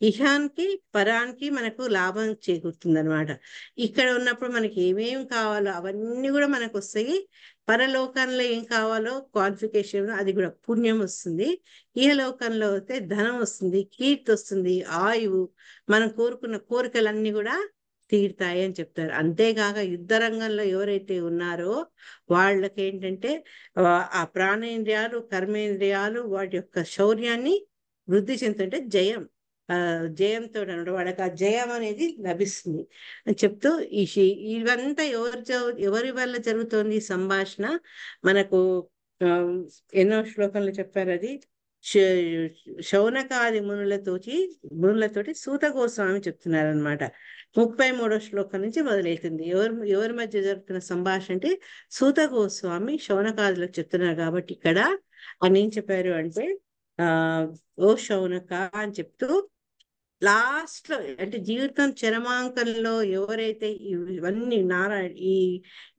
ఇహానికి పరానికి మనకు లాభం చేకూరుతుంది అనమాట. ఇక్కడ ఉన్నప్పుడు మనకి ఏమేమి కావాలో అవన్నీ కూడా మనకు వస్తాయి. పరలోకంలో ఏం కావాలో క్వాలిఫికేషన్ అది కూడా పుణ్యం వస్తుంది. ఇహలోకంలో వస్తే ధనం వస్తుంది, కీర్తి వస్తుంది, ఆయువు, మనం కోరుకున్న కోరికలన్నీ కూడా తీరుతాయి అని చెప్తారు. అంతేకాక యుద్ధ రంగంలో ఎవరైతే ఉన్నారో వాళ్ళకి ఏంటంటే ఆ ప్రాణేంద్రియాలు కర్మేంద్రియాలు వాటి యొక్క శౌర్యాన్ని వృద్ధి చెందుతుంటే జయంతో అనమాట వాళ్ళకి ఆ జయం అనేది లభిస్తుంది అని చెప్తూ ఇవంతా ఎవరి వల్ల జరుగుతోంది సంభాషణ మనకు ఎన్నో శ్లోకంలో చెప్పారు. అది శౌనకాది మునులతోటి సూత గోస్వామి చెప్తున్నారు అనమాట. 33వ శ్లోకం నుంచి మొదలవుతుంది. ఎవరి మధ్య జరుగుతున్న సంభాషణ అంటే సూత గోస్వామి శౌనకాదులకు చెప్తున్నారు. కాబట్టి ఇక్కడ ఆయన ఏం చెప్పారు అంటే ఓ శౌనక అని చెప్తూ లాస్ట్ లో అంటే జీవితం చరమాంకంలో ఎవరైతే ఇవన్నీ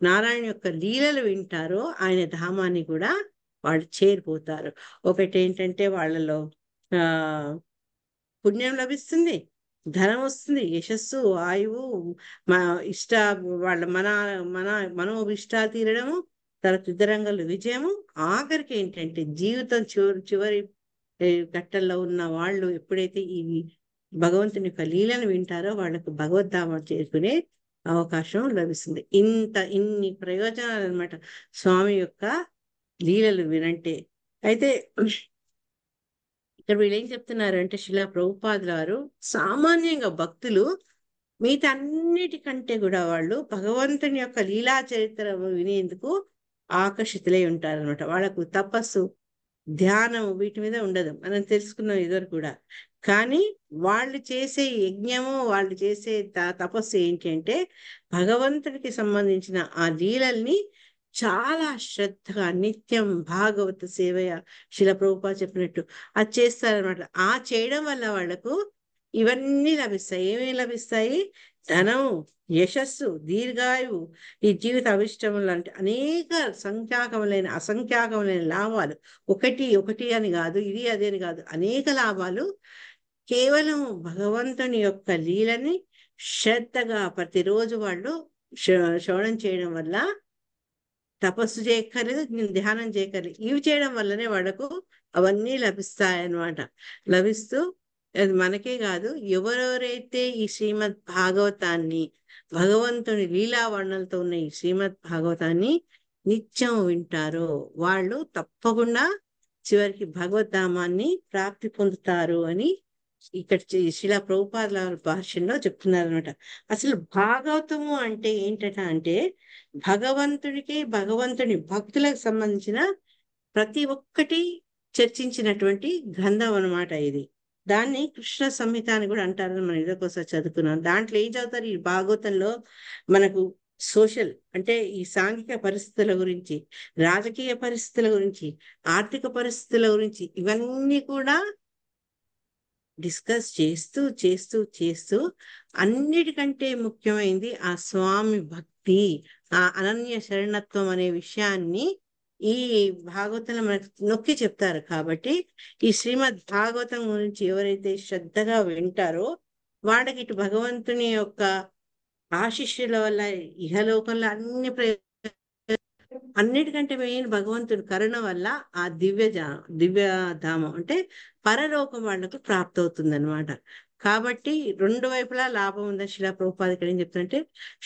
నారాయణ యొక్క లీలలు వింటారో ఆయన ధామాన్ని కూడా వాళ్ళు చేరిపోతారు. ఒకటి ఏంటంటే వాళ్ళలో పుణ్యం లభిస్తుంది, ధనం వస్తుంది, యశస్సు, ఆయువు, వాళ్ళ మనోభిష్టా తీరడము, తర్వాత యుద్ధరంగంలో విజయము, ఆఖరికి ఏంటంటే జీవితం చివరి ఘట్టంలో ఉన్న వాళ్ళు ఎప్పుడైతే ఈ భగవంతుని యొక్క లీలను వింటారో వాళ్ళకు భగవద్ధామ చేరుకునే అవకాశం లభిస్తుంది. ఇన్ని ప్రయోజనాలు అనమాట స్వామి యొక్క లీలలు వినంటే. అయితే ఇక్కడ వీళ్ళు ఏం చెప్తున్నారు అంటే శిలా ప్రభుపాదుల వారు సామాన్యంగా భక్తులు మిగతాన్నిటికంటే కూడా వాళ్ళు భగవంతుని యొక్క లీలా చరిత్ర వినేందుకు ఆకర్షితులై ఉంటారనమాట. వాళ్ళకు తపస్సు, ధ్యానం వీటి మీద ఉండదు, మనం తెలుసుకున్నాం ఇదివరకు కూడా. కానీ వాళ్ళు చేసే యజ్ఞము, వాళ్ళు చేసే తపస్సు ఏంటి అంటే భగవంతుడికి సంబంధించిన ఆ లీలల్ని చాలా శ్రద్ధగా నిత్యం భాగవత సేవయ శిల ప్రభుపా చెప్పినట్టు అది చేస్తారనమాట. ఆ చేయడం వల్ల వాళ్లకు ఇవన్నీ లభిస్తాయి. ఏమేమి లభిస్తాయి? ధనం, యశస్సు, దీర్ఘాయువు, ఈ జీవిత అవిష్టము లాంటి అనేక అసంఖ్యాకములైన లాభాలు. ఒకటి అని కాదు, ఇది అదే అని కాదు, అనేక లాభాలు కేవలం భగవంతుని యొక్క లీలని శ్రద్ధగా ప్రతిరోజు వాళ్ళు శ్రవణం చేయడం వల్ల, తపస్సు చేయక్కర్లేదు, ధ్యానం చేయక్కర్లేదు, ఇవి చేయడం వల్లనే వాళ్ళకు అవన్నీ లభిస్తాయన్నమాట. లభిస్తూ అది మనకే కాదు, ఎవరెవరైతే ఈ శ్రీమద్ భాగవతాన్ని భగవంతుని లీలా వర్ణనలతో ఉన్న ఈ శ్రీమద్ భాగవతాన్ని నిత్యం వింటారో వాళ్ళు తప్పకుండా చివరికి భగవద్ధామాన్ని ప్రాప్తి పొందుతారు అని ఇక్కడ శిలా ప్రభుపాదుల భాష్యంలో చెప్తున్నారు అనమాట. అసలు భాగవతము అంటే ఏంటట అంటే భగవంతుని భక్తులకు సంబంధించిన ప్రతి ఒక్కటి చర్చించినటువంటి గ్రంథం అన్నమాట ఇది. దాన్ని కృష్ణ సంహిత అని కూడా అంటారని మనం ఇదొకసారి చదువుకున్నాం. దాంట్లో ఏం చదువుతారు? ఈ భాగవతంలో మనకు సోషల్ అంటే ఈ సాంఘిక పరిస్థితుల గురించి, రాజకీయ పరిస్థితుల గురించి, ఆర్థిక పరిస్థితుల గురించి ఇవన్నీ కూడా డిస్కస్ చేస్తూ చేస్తూ చేస్తూ అన్నిటికంటే ముఖ్యమైనది ఆ స్వామి భక్తి, ఆ అనన్య శరణత్వం అనే విషయాన్ని ఈ భాగవతంలో మనకు నొక్కి చెప్తారు. కాబట్టి ఈ శ్రీమద్ భాగవతం గురించి ఎవరైతే శ్రద్ధగా వింటారో వాళ్ళకి ఇటు భగవంతుని యొక్క ఆశీస్సుల వల్ల ఇహలోకంలో అన్నిటికంటే మెయిన్ భగవంతుడి కరుణ వల్ల ఆ దివ్యధామం అంటే పరలోకం వాళ్లకు ప్రాప్తి అవుతుంది అనమాట. కాబట్టి రెండు వైపులా లాభం ఉందని శిలా ప్రభుపాద ఇక్కడ ఏం చెప్తుంటే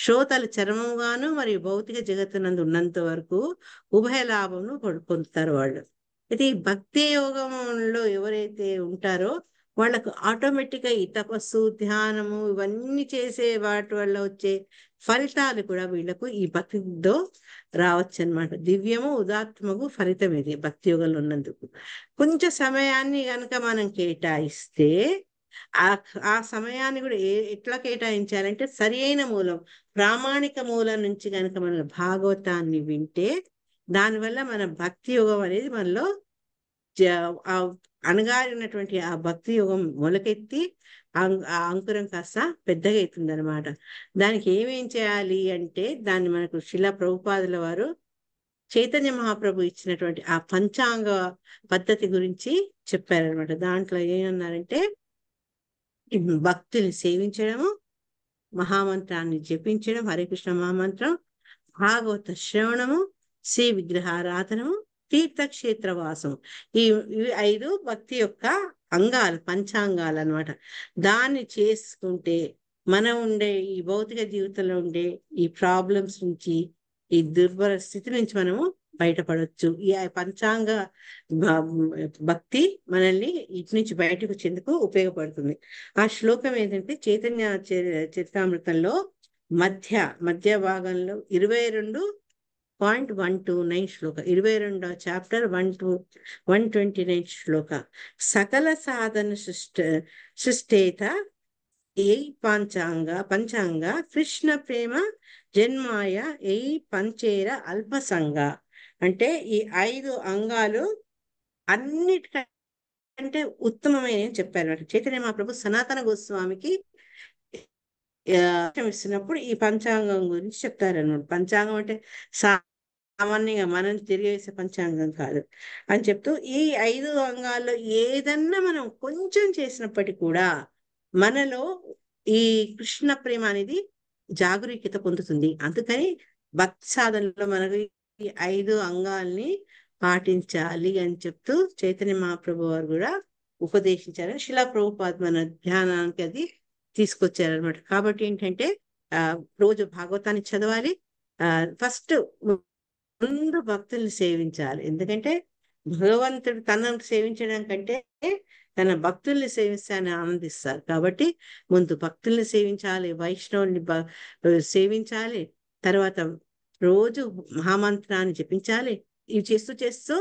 శ్రోతలు చరమంగాను మరియు భౌతిక జగత్తునందు ఉన్నంత వరకు ఉభయ లాభమును పొందుతారు వాళ్ళు. అయితే ఈ భక్తి యోగంలో ఎవరైతే ఉంటారో వాళ్ళకు ఆటోమేటిక్ గా ఈ తపస్సు, ధ్యానము ఇవన్నీ చేసే వాటి వల్ల వచ్చే ఫలితాలు కూడా వీళ్ళకు ఈ భక్తితో రావచ్చు అనమాట. దివ్యము ఉదాత్మకు ఫలితం ఇది భక్తి యోగంలో ఉన్నందుకు. కొంచెం సమయాన్ని గనక మనం కేటాయిస్తే ఆ సమయాన్ని కూడా ఎట్లా కేటాయించాలంటే సరి అయిన మూలం, ప్రామాణిక మూలం నుంచి కనుక మన భాగవతాన్ని వింటే దానివల్ల మన భక్తి యోగం అనేది మనలో అణగారినటువంటి ఆ భక్తి యోగం మొలకెత్తి ఆ అంకురం కాస్త పెద్దగా అవుతుంది అనమాట. దానికి ఏమేం చేయాలి అంటే దాన్ని మనకు శిలా ప్రభుపాదుల వారు చైతన్య మహాప్రభు ఇచ్చినటువంటి ఆ పంచాంగ పద్ధతి గురించి చెప్పారనమాట. దాంట్లో ఏమన్నారంటే భక్తుల్ని సేవించడము, మహామంత్రాన్ని జపించడం, హరికృష్ణ మహామంత్రం, భాగవత శ్రవణము, శ్రీ విగ్రహారాధనము, తీర్థక్షేత్రవాసం, ఇవి 5 భక్తి యొక్క అంగాలు, పంచాంగాలు అనమాట. దాన్ని చేసుకుంటే మనం ఉండే ఈ భౌతిక జీవితంలో ఉండే ఈ ప్రాబ్లమ్స్ నుంచి, ఈ దుర్భర స్థితి నుంచి మనము బయటపడవచ్చు. ఈ పంచాంగ భక్తి మనల్ని ఇటు నుంచి బయటకు వచ్చేందుకు ఉపయోగపడుతుంది. ఆ శ్లోకం ఏంటంటే చైతన్య చరితామృతంలో మధ్య భాగంలో 22.129 శ్లోక, 22వ చాప్టర్ 129 శ్లోక. సకల సాధన సృష్టేత ఏ పంచాంగ కృష్ణ ప్రేమ జన్మాయ ఏ పంచేర అల్పసంగ. అంటే ఈ 5 అంగాలు అన్నిటికంటే ఉత్తమమైన చెప్పారు. చైతన్య మహాప్రభు సనాతన గోస్వామికి ఇస్తున్నప్పుడు ఈ పంచాంగం గురించి చెప్తారన్నమాట. పంచాంగం అంటే సామాన్యంగా మనం తిరిగేసే పంచాంగం కాదు అని చెప్తూ ఈ 5 అంగాల్లో ఏదన్నా మనం కొంచెం చేసినప్పటికీ కూడా మనలో ఈ కృష్ణ ప్రేమ అనేది జాగరూకత పొందుతుంది. అందుకని భక్తి సాధనలో మనకు ఈ 5 అంగాల్ని పాటించాలి అని చెప్తూ చైతన్య మహాప్రభు వారు కూడా ఉపదేశించారు. శిలా ప్రభుపాద మన ధ్యానానికి అది తీసుకొచ్చారనమాట. కాబట్టి ఏంటంటే రోజు భాగవతాన్ని చదవాలి. ఫస్ట్ ముందు భక్తుల్ని సేవించాలి. ఎందుకంటే భగవంతుడు తనను సేవించడం కంటే తన భక్తుల్ని సేవిస్తానని ఆనందిస్తారు. కాబట్టి ముందు భక్తుల్ని సేవించాలి, వైష్ణవుల్ని సేవించాలి, తర్వాత రోజు మహామంత్రాన్ని జపించాలి. ఇవి చేస్తూ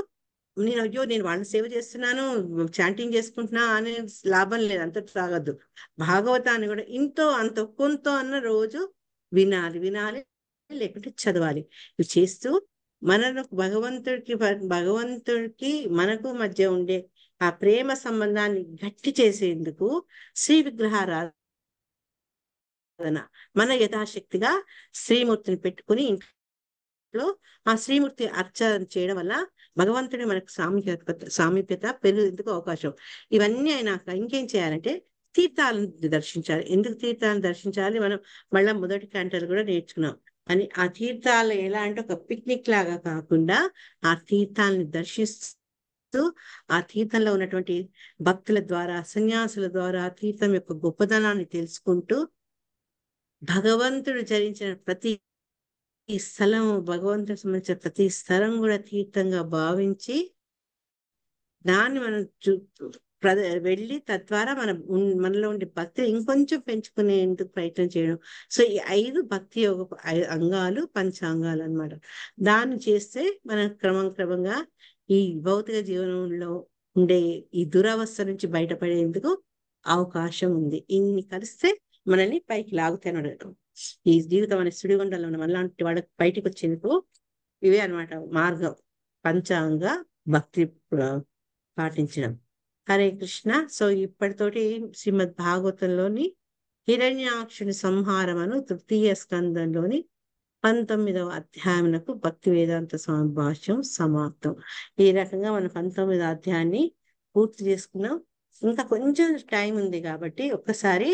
నేను వాళ్ళని సేవ చేస్తున్నాను, చాంటింగ్ చేసుకుంటున్నా అనే లాభం లేదు, అంత తాగద్దు. భాగవతాన్ని కూడా ఇంతో అంత కొంత అన్న రోజు వినాలి లేకుంటే చదవాలి. ఇవి చేస్తూ మనకు భగవంతుడికి మనకు మధ్య ఉండే ఆ ప్రేమ సంబంధాన్ని గట్టి చేసేందుకు శ్రీ విగ్రహారాధన మన యథాశక్తిగా శ్రీమూర్తిని పెట్టుకుని ఇంట్లో ఆ శ్రీమూర్తి అర్చన చేయడం వల్ల భగవంతుడి మనకు సామీప్యత పెరిగేందుకు అవకాశం. ఇవన్నీ అయినాక ఇంకేం చేయాలంటే తీర్థాలను దర్శించాలి. ఎందుకు తీర్థాలను దర్శించాలి? మనం మళ్ళా మొదటి కంటలు కూడా నేర్చుకున్నాం. అని ఆ తీర్థాలు ఎలా అంటే ఒక పిక్నిక్ లాగా కాకుండా ఆ తీర్థాలను దర్శిస్తూ ఆ తీర్థంలో ఉన్నటువంటి భక్తుల ద్వారా, సన్యాసుల ద్వారా తీర్థం యొక్క గొప్పదనాన్ని తెలుసుకుంటూ భగవంతుడు చరించిన ప్రతి స్థలము, భగవంతుడికి సంబంధించిన ప్రతి స్థలం కూడా తీర్థంగా భావించి దాన్ని మనం వెళ్ళి తద్వారా మనలో ఉండే భక్తి ఇంకొంచెం పెంచుకునేందుకు ప్రయత్నం చేయడం. సో ఈ 5 భక్తి యోగ అంగాలు, పంచాంగాలు అన్నమాట. దాన్ని చేస్తే మనం క్రమంగా ఈ భౌతిక జీవనంలో ఉండే ఈ దురవస్థ నుంచి బయటపడేందుకు అవకాశం ఉంది. ఇన్ని కలిస్తే మనల్ని పైకి లాగుతాను. ఈ జీవితం అనే సుడిగుండంలో ఉన్న మనలాంటి వాళ్ళకి బయటకు వచ్చేందుకు ఇవే అన్నమాట మార్గం. పంచాంగ భక్తి పాటించడం. హరే కృష్ణ. సో ఇప్పటితోటి శ్రీమద్ భాగవతంలోని హిరణ్యాక్షుని సంహారమును తృతీయ స్కందంలోని 19వ అధ్యాయమునకు భక్తి వేదాంత స్వామి భాష్యం సమాప్తం. ఈ రకంగా మనం 19వ అధ్యాయాన్ని పూర్తి చేసుకున్నాం. ఇంకా కొంచెం టైం ఉంది కాబట్టి ఒక్కసారి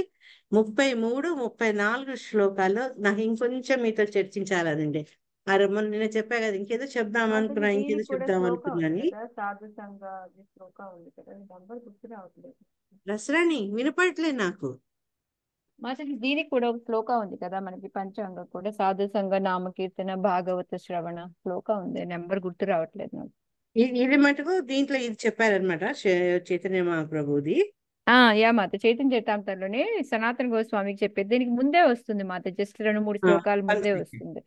33, 34 శ్లోకాల్లో నాకు ఇంకొంచెం మీతో చర్చించాలనండి. మొన్న నిన్న చెప్పా కదా, ఇంకేదో చెప్దాం అనుకున్నా, ఇంకేదో దీనికి కూడా చెప్దాం శ్లోక అనుకున్నాను. ఉంది కదా, సాధు సంఘ అది శ్లోక ఉంది కదా, నంబర్ గుర్తు రావట్లేదు. రసరాణి వినపడట్లేదు నాకు. మాతాజీ దీనికి కూడా ఒక శ్లోక ఉంది కదా మనకి, పంచాంగ కూడా సాధు సంఘ నామకీర్తన భాగవత శ్రవణ శ్లోక ఉంది, నెంబర్ గుర్తు రావట్లేదు నాకు. ఇది మటుకు దీంట్లో ఇది చెప్పారనమాట చైతన్య మహాప్రభుది. యా మాత, చైతన్య చరితామృతంలోనే సనాతన గోస్వామికి చెప్పేది దీనికి ముందే వస్తుంది మాత, జస్ట్ 2-3 శ్లోకాలు ముందే వస్తుంది.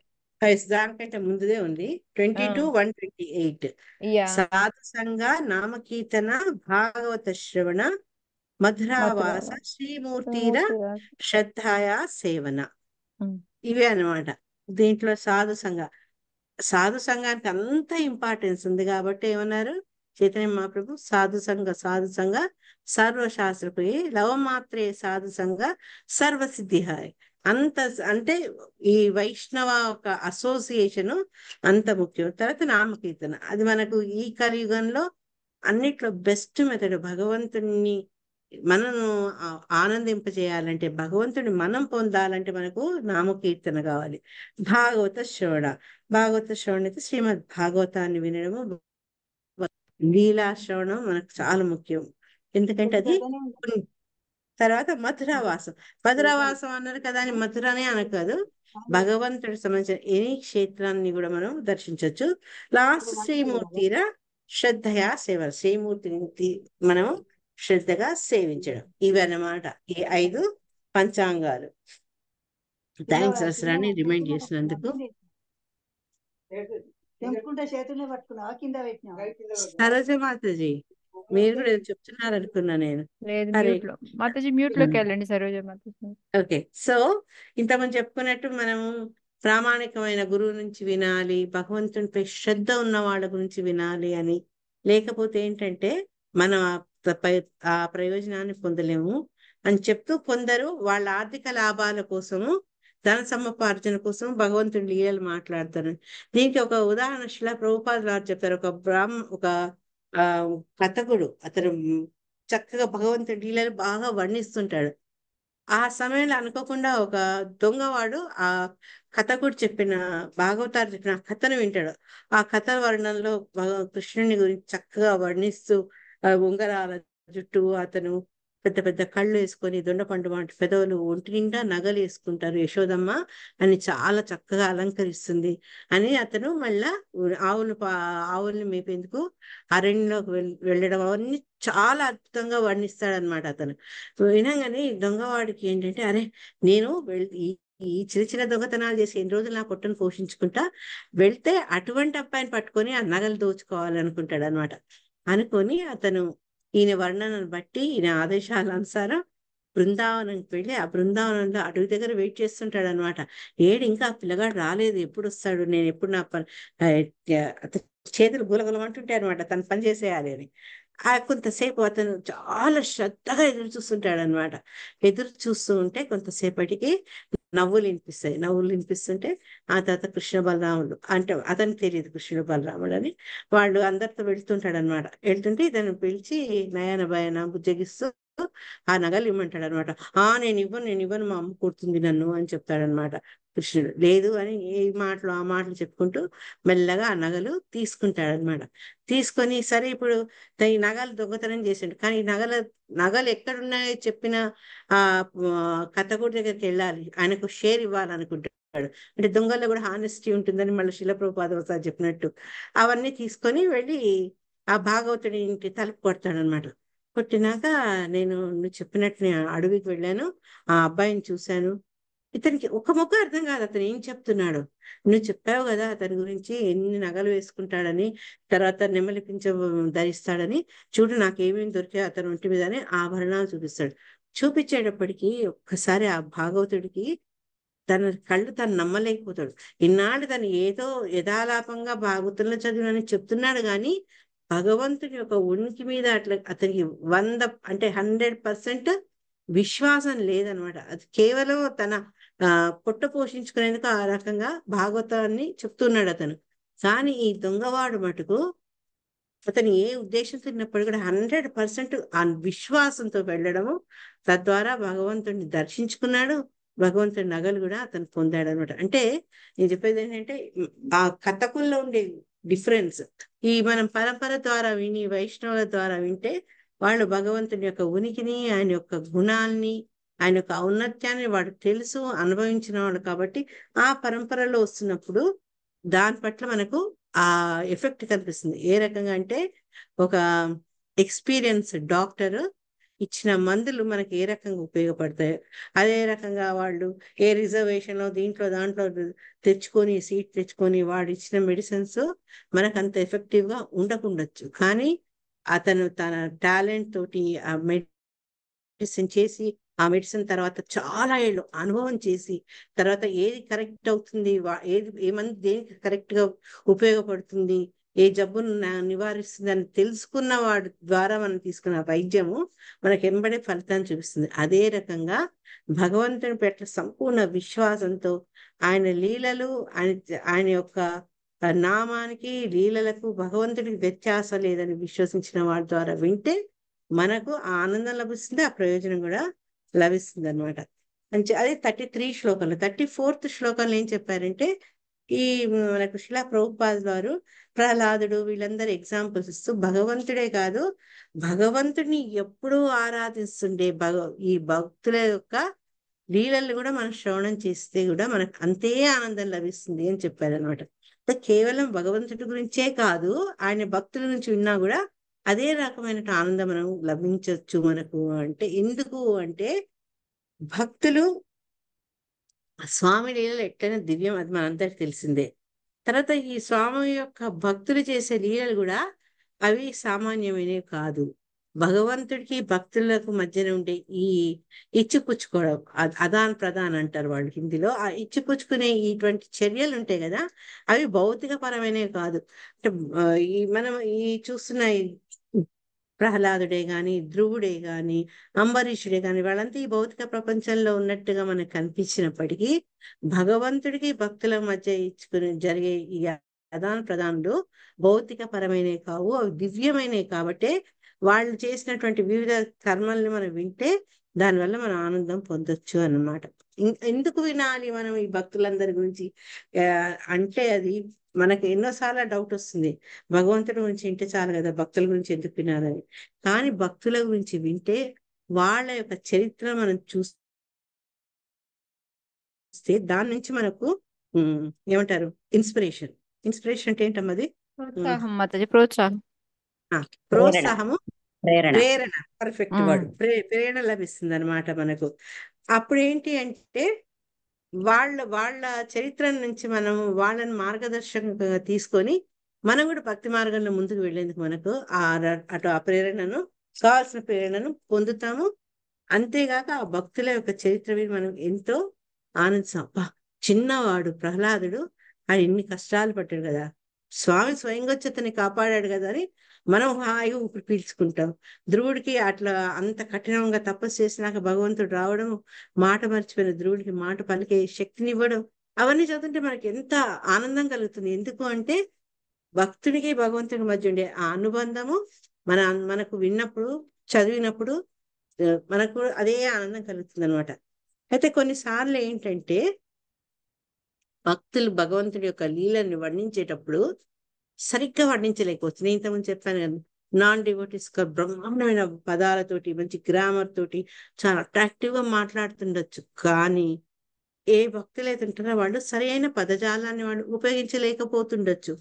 దానికంటే ముందుదే ఉంది. 22:128 యా సాధు సంఘ నామకీర్తన భాగవత శ్రవణ మధురావాస శ్రీమూర్తిర శ్రద్ధాయ సేవన. ఇవే అన్నమాట దీంట్లో సాధు సంఘానికి అంత ఇంపార్టెన్స్ ఉంది కాబట్టి ఏమన్నారు చైతన్య మహాప్రభు, సాధు సంఘ సర్వశాస్త్రప్రియ లవమాత్రే సాధు సంఘ సర్వసిద్ధి. అంత అంటే ఈ వైష్ణవ ఒక అసోసియేషన్ అంత ముఖ్యం. తర్వాత నామకీర్తన, అది మనకు ఈ కలియుగంలో అన్నిట్లో బెస్ట్ మెథడ్. భగవంతుని మనను ఆనందింపజేయాలంటే, భగవంతుని మనం పొందాలంటే మనకు నామకీర్తన కావాలి. భాగవత శ్రవణ అయితే శ్రీమద్ భాగవతాన్ని వినడము, లీలా శ్రవణం మనకు చాలా ముఖ్యం. ఎందుకంటే అది తర్వాత మధురావాసం అన్నారు కదా అని మధురనే అనకాదు, భగవంతుడికి సంబంధించిన ఎనీ క్షేత్రాన్ని కూడా మనం దర్శించవచ్చు. లాస్ట్ శ్రీమూర్తిర శ్రద్ధయా సేవ, శ్రీమూర్తిని మనం శ్రద్ధగా సేవించడం. ఇవన్నమాట ఈ 5 పంచాంగాలు. థ్యాంక్స్ అసరాన్ని రిమైండ్ చేసినందుకు. తెంపుకుంటే చేతుల్లో పట్టుకున్నావా, కింద పెట్టినావా? సరోజ మాతాజీ మీరు కూడా ఏదో చెప్తున్నారు అనుకున్నా నేను. లేదు, సరే. మ్యూట్ లో మాతాజీ, మ్యూట్ లోకి వెళ్ళండి సరోజ మాతాజీ. ఓకే. సో ఇంతమంది చెప్పుకున్నట్టు మనము ప్రామాణికమైన గురువు నుంచి వినాలి, భగవంతునిపై శ్రద్ధ ఉన్న వాళ్ళ గురించి వినాలి అని. లేకపోతే ఏంటంటే మనం ఆ ప్రయోజనాన్ని పొందలేము అని చెప్తూ, కొందరు వాళ్ళ ఆర్థిక లాభాల కోసము, ధన సముపార్జన కోసం భగవంతుని లీలలు మాట్లాడతారు. దీనికి ఒక ఉదాహరణ శిలా ప్రభుపాద వారు చెప్తారు. ఒక కథకుడు, అతను చక్కగా భగవంతుడి లీలలు బాగా వర్ణిస్తుంటాడు. ఆ సమయంలో అనుకోకుండా ఒక దొంగవాడు ఆ కథకుడు చెప్పిన భాగవతారు చెప్పిన కథను వింటాడు. ఆ కథ వర్ణంలో కృష్ణుని గురించి చక్కగా వర్ణిస్తూ, ఉంగరాల జుట్టు, అతను పెద్ద పెద్ద కళ్ళు వేసుకొని, దొండపండు వంటి పెదవులు, ఒంటి నిండా నగలు వేసుకుంటారు యశోదమ్మ అని చాలా చక్కగా అలంకరిస్తుంది అని, అతను మళ్ళా ఆవుల్ని మేపేందుకు అరణ్యంలోకి వెళ్ళడం అవన్నీ చాలా అద్భుతంగా వర్ణిస్తాడనమాట. అతను వినగానే దొంగవాడికి ఏంటంటే, అరే నేను ఈ చిన్న చిన్న దొంగతనాలు చేసి ఎన్ని రోజులు నా పొట్టను పోషించుకుంటా, వెళ్తే అటువంటి అబ్బాయిని పట్టుకొని ఆ నగలు దోచుకోవాలనుకుంటాడు అనమాట. అనుకొని అతను ఈయన వర్ణనను బట్టి, ఈయన ఆదేశాల అనుసారం బృందావనంకి వెళ్ళి ఆ బృందావనంలో అడవి దగ్గర వెయిట్ చేస్తుంటాడు అనమాట. ఇంకా పిల్లగాడు రాలేదు, ఎప్పుడు వస్తాడు, నేను ఎప్పుడు నా చేతులు గులగులమంటుంటాయి అనమాట, తను పని చేసేయాలి అని. కొంతసేపు అతను చాలా శ్రద్ధగా ఎదురు చూస్తుంటాడు అనమాట. ఎదురు చూస్తూ ఉంటే కొంతసేపటికి నవ్వులు వినిపిస్తుంటే ఆ తర్వాత కృష్ణ బలరాముడు, అంటే అతనికి తెలియదు కృష్ణుడు బలరాముడు అని, వాళ్ళు అందరితో వెళ్తుంటాడు అనమాట. వెళ్తుంటే ఇతను పిలిచి నయన భయన బుజ్జగిస్తూ ఆ నగలు ఇమ్మంటాడు అనమాట. నేను ఇవ్వను, మా అమ్మ కొడుతుంది నన్ను అని చెప్తాడనమాట కృష్ణుడు. లేదు అని ఏ మాటలు ఆ మాటలు చెప్పుకుంటూ మెల్లగా ఆ నగలు తీసుకుంటాడనమాట. తీసుకొని సరే ఇప్పుడు ఈ నగలు దొంగతనం చేసిండు, కానీ ఈ నగలు ఎక్కడున్నాయో చెప్పిన ఆ కథకుడి దగ్గరికి వెళ్ళాలి, ఆయనకు షేర్ ఇవ్వాలనుకుంటాడు. అంటే దొంగల్లో కూడా హానెస్టీ ఉంటుందని మళ్ళీ శిల ప్రభుపాద ఒకసారి చెప్పినట్టు అవన్నీ తీసుకొని వెళ్ళి ఆ భాగవతుడి ఇంటి తలుపు కొడతాడనమాట. కొట్టినాక, నువ్వు చెప్పినట్టు నేను అడవికి వెళ్ళాను, ఆ అబ్బాయిని చూశాను, ఇతనికి ఒక ముక్క అర్థం కాదు అతను ఏం చెప్తున్నాడు. నువ్వు చెప్పావు కదా అతని గురించి ఎన్ని నగలు వేసుకుంటాడని, తర్వాత నెమలి పింఛం ధరిస్తాడని, చూడు నాకేమేమి దొరికాయో అతని ఒంటి మీద అని ఆభరణాలు చూపిస్తాడు. చూపించేటప్పటికి ఒక్కసారి ఆ భాగవతుడికి తన కళ్ళు తను నమ్మలేకపోతాడు. ఇన్నాళ్ళు తను ఏదో యథాలాపంగా భాగవతంలో చదివినని చెప్తున్నాడు, కానీ భగవంతుని యొక్క ఉనికి మీద అట్లా అతనికి 100% విశ్వాసం లేదనమాట. అది కేవలం తన పొట్ట పోషించుకునేందుకు ఆ రకంగా భాగవతాన్ని చెప్తున్నాడు అతను. కానీ ఈ దొంగవాడు మటుకు అతను ఏ ఉద్దేశంతో తిన్నప్పుడు కూడా 100% ఆ విశ్వాసంతో వెళ్ళడము, తద్వారా భగవంతుడిని దర్శించుకున్నాడు, భగవంతుడి నగలు కూడా అతను పొందాడు అనమాట. అంటే నేను చెప్పేది ఏంటంటే ఆ కథకుల్లో ఉండే డిఫరెన్స్ ఈ మనం పరంపర ద్వారా విని వైష్ణవుల ద్వారా వింటే వాళ్ళు భగవంతుని యొక్క ఉనికిని, ఆయన యొక్క గుణాల్ని, ఆయన యొక్క ఔన్నత్యాన్ని వాడు తెలుసు, అనుభవించిన వాళ్ళు కాబట్టి ఆ పరంపరలో వస్తున్నప్పుడు దాని పట్ల మనకు ఆ ఎఫెక్ట్ కనిపిస్తుంది. ఏ రకంగా అంటే ఒక ఎక్స్పీరియన్స్ డాక్టర్ ఇచ్చిన మందులు మనకి ఏ రకంగా ఉపయోగపడతాయో, అదే రకంగా వాళ్ళు ఏ రిజర్వేషన్ దాంట్లో తెచ్చుకొని సీట్ తెచ్చుకొని వాడు ఇచ్చిన మెడిసిన్స్ మనకు అంత ఎఫెక్టివ్ గా ఉండకుండొచ్చు, కానీ అతను తన టాలెంట్ తోటి ఆ మెడిసిన్ చేసి, ఆ మెడిసిన్ తర్వాత చాలా ఏళ్ళు అనుభవం చేసి, తర్వాత ఏది కరెక్ట్ అవుతుంది, ఏ మంది దేనికి కరెక్ట్ గా ఉపయోగపడుతుంది, ఏ జబ్బును నివారిస్తుంది అని తెలుసుకున్న వాడి ద్వారా మనం తీసుకున్న వైద్యము మనకి ఎంబడే ఫలితాన్ని చూపిస్తుంది. అదే రకంగా భగవంతుని పట్ల సంపూర్ణ విశ్వాసంతో ఆయన లీలలు, ఆయన యొక్క నామానికి లీలలకు భగవంతుడికి వ్యత్యాసం లేదని విశ్వసించిన వాడి ద్వారా వింటే మనకు ఆ ఆనందం లభిస్తుంది, ఆ ప్రయోజనం కూడా లభిస్తుంది అనమాట. అదే 33 శ్లోకంలో 34th శ్లోకంలో ఏం చెప్పారంటే, ఈ మనకు శిలా ప్రభుపాదుల వారు ప్రహ్లాదుడు వీళ్ళందరూ ఎగ్జాంపుల్స్ ఇస్తూ భగవంతుడే కాదు, భగవంతుడిని ఎప్పుడూ ఆరాధిస్తుండే ఈ భక్తుల యొక్క లీలలు కూడా మనం శ్రవణం చేస్తే కూడా మనకు అంతే ఆనందం లభిస్తుంది అని చెప్పారనమాట. అంటే కేవలం భగవంతుడి గురించే కాదు, ఆయన భక్తుల నుంచి విన్నా కూడా అదే రకమైన ఆనందం మనం లభించవచ్చు మనకు. అంటే ఎందుకు అంటే భక్తులు స్వామి లీలలు ఎట్లయినా దివ్యం, అది మనందరికి తెలిసిందే. తర్వాత ఈ స్వామి యొక్క భక్తులు చేసే లీలలు కూడా అవి సామాన్యమైనవి కాదు. భగవంతుడికి భక్తులకు మధ్యన ఉండే ఈ ఇచ్చిపుచ్చుకోవడం, అదాన్ ప్రదాన్ అంటారు వాళ్ళు హిందీలో. ఆ ఇచ్చిపుచ్చుకునే ఇటువంటి చర్యలు ఉంటాయి కదా, అవి భౌతిక పరమైనవి కాదు. అంటే మనం చూస్తున్న ప్రహ్లాదుడే గాని, ధ్రువుడే గాని, అంబరీషుడే గాని, వాళ్ళంతా ఈ భౌతిక ప్రపంచంలో ఉన్నట్టుగా మనకు కనిపించినప్పటికీ భగవంతుడికి భక్తుల మధ్య జరిగే ఈ అదాన ప్రదానాలు భౌతిక పరమైనవి కావు, అవి దివ్యమైనవి. కాబట్టే వాళ్ళు చేసినటువంటి వివిధ కర్మల్ని మనం వింటే దానివల్ల మనం ఆనందం పొందొచ్చు అన్నమాట. ఎందుకు వినాలి మనం ఈ భక్తులందరి గురించి అంటే అది మనకు ఎన్నోసార్లు డౌట్ వస్తుంది, భగవంతుడి గురించి వింటే చాలు కదా, భక్తుల గురించి ఎందుకు వినాలని. కానీ భక్తుల గురించి వింటే వాళ్ళ యొక్క చరిత్ర మనం చూస్తే దాని నుంచి మనకు ఏమంటారు ఇన్స్పిరేషన్ అంటే ఏంటమ్మది? ప్రోత్సాహం మాతాజీ, ప్రోత్సాహము, ప్రేరణ. Perfect word. ప్రేరణ లభిస్తుంది అనమాట మనకు. అప్పుడు ఏంటి అంటే వాళ్ళ చరిత్ర నుంచి మనం వాళ్ళని మార్గదర్శకంగా తీసుకొని మనం కూడా భక్తి మార్గంలో ముందుకు వెళ్ళేందుకు మనకు అటు ఆ ప్రేరణను, కావాల్సిన ప్రేరణను పొందుతాము. అంతేగాక ఆ భక్తుల యొక్క చరిత్ర మీద మనం ఎంతో ఆనందిస్తాం. చిన్నవాడు ప్రహ్లాదుడు ఆయన ఎన్ని కష్టాలు పట్టాడు కదా, స్వామి స్వయంగా వచ్చి అతన్ని కాపాడాడు కదా అని మనం హాయిగా ఊపిరి పీల్చుకుంటాం. ధ్రువుడికి అట్లా అంత కఠినంగా తపస్సు చేసినాక భగవంతుడు రావడం, మాట మర్చిపోయిన ధ్రువుడికి మాట పలికే శక్తిని ఇవ్వడం, అవన్నీ చదువుతుంటే మనకి ఎంత ఆనందం కలుగుతుంది. ఎందుకు అంటే భక్తుడికి భగవంతుడి మధ్య ఉండే ఆ అనుబంధము మనకు విన్నప్పుడు, చదివినప్పుడు మనకు అదే ఆనందం కలుగుతుంది అనమాట. అయితే కొన్నిసార్లు ఏంటంటే భక్తులు భగవంతుడి యొక్క లీలని వర్ణించేటప్పుడు సరిగ్గా వర్ణించలేకపోవచ్చు. నేను ఇంతకుముందు చెప్పాను కదా, నాన్ డివోటీస్ బ్రహ్మాండమైన పదాలతోటి మంచి గ్రామర్ తోటి చాలా అట్రాక్టివ్ గా మాట్లాడుతుండొచ్చు. కానీ ఏ భక్తులు అయితే ఉంటారో వాళ్ళు సరైన పదజాలాన్ని వాళ్ళు ఉపయోగించలేకపోతుండొచ్చు.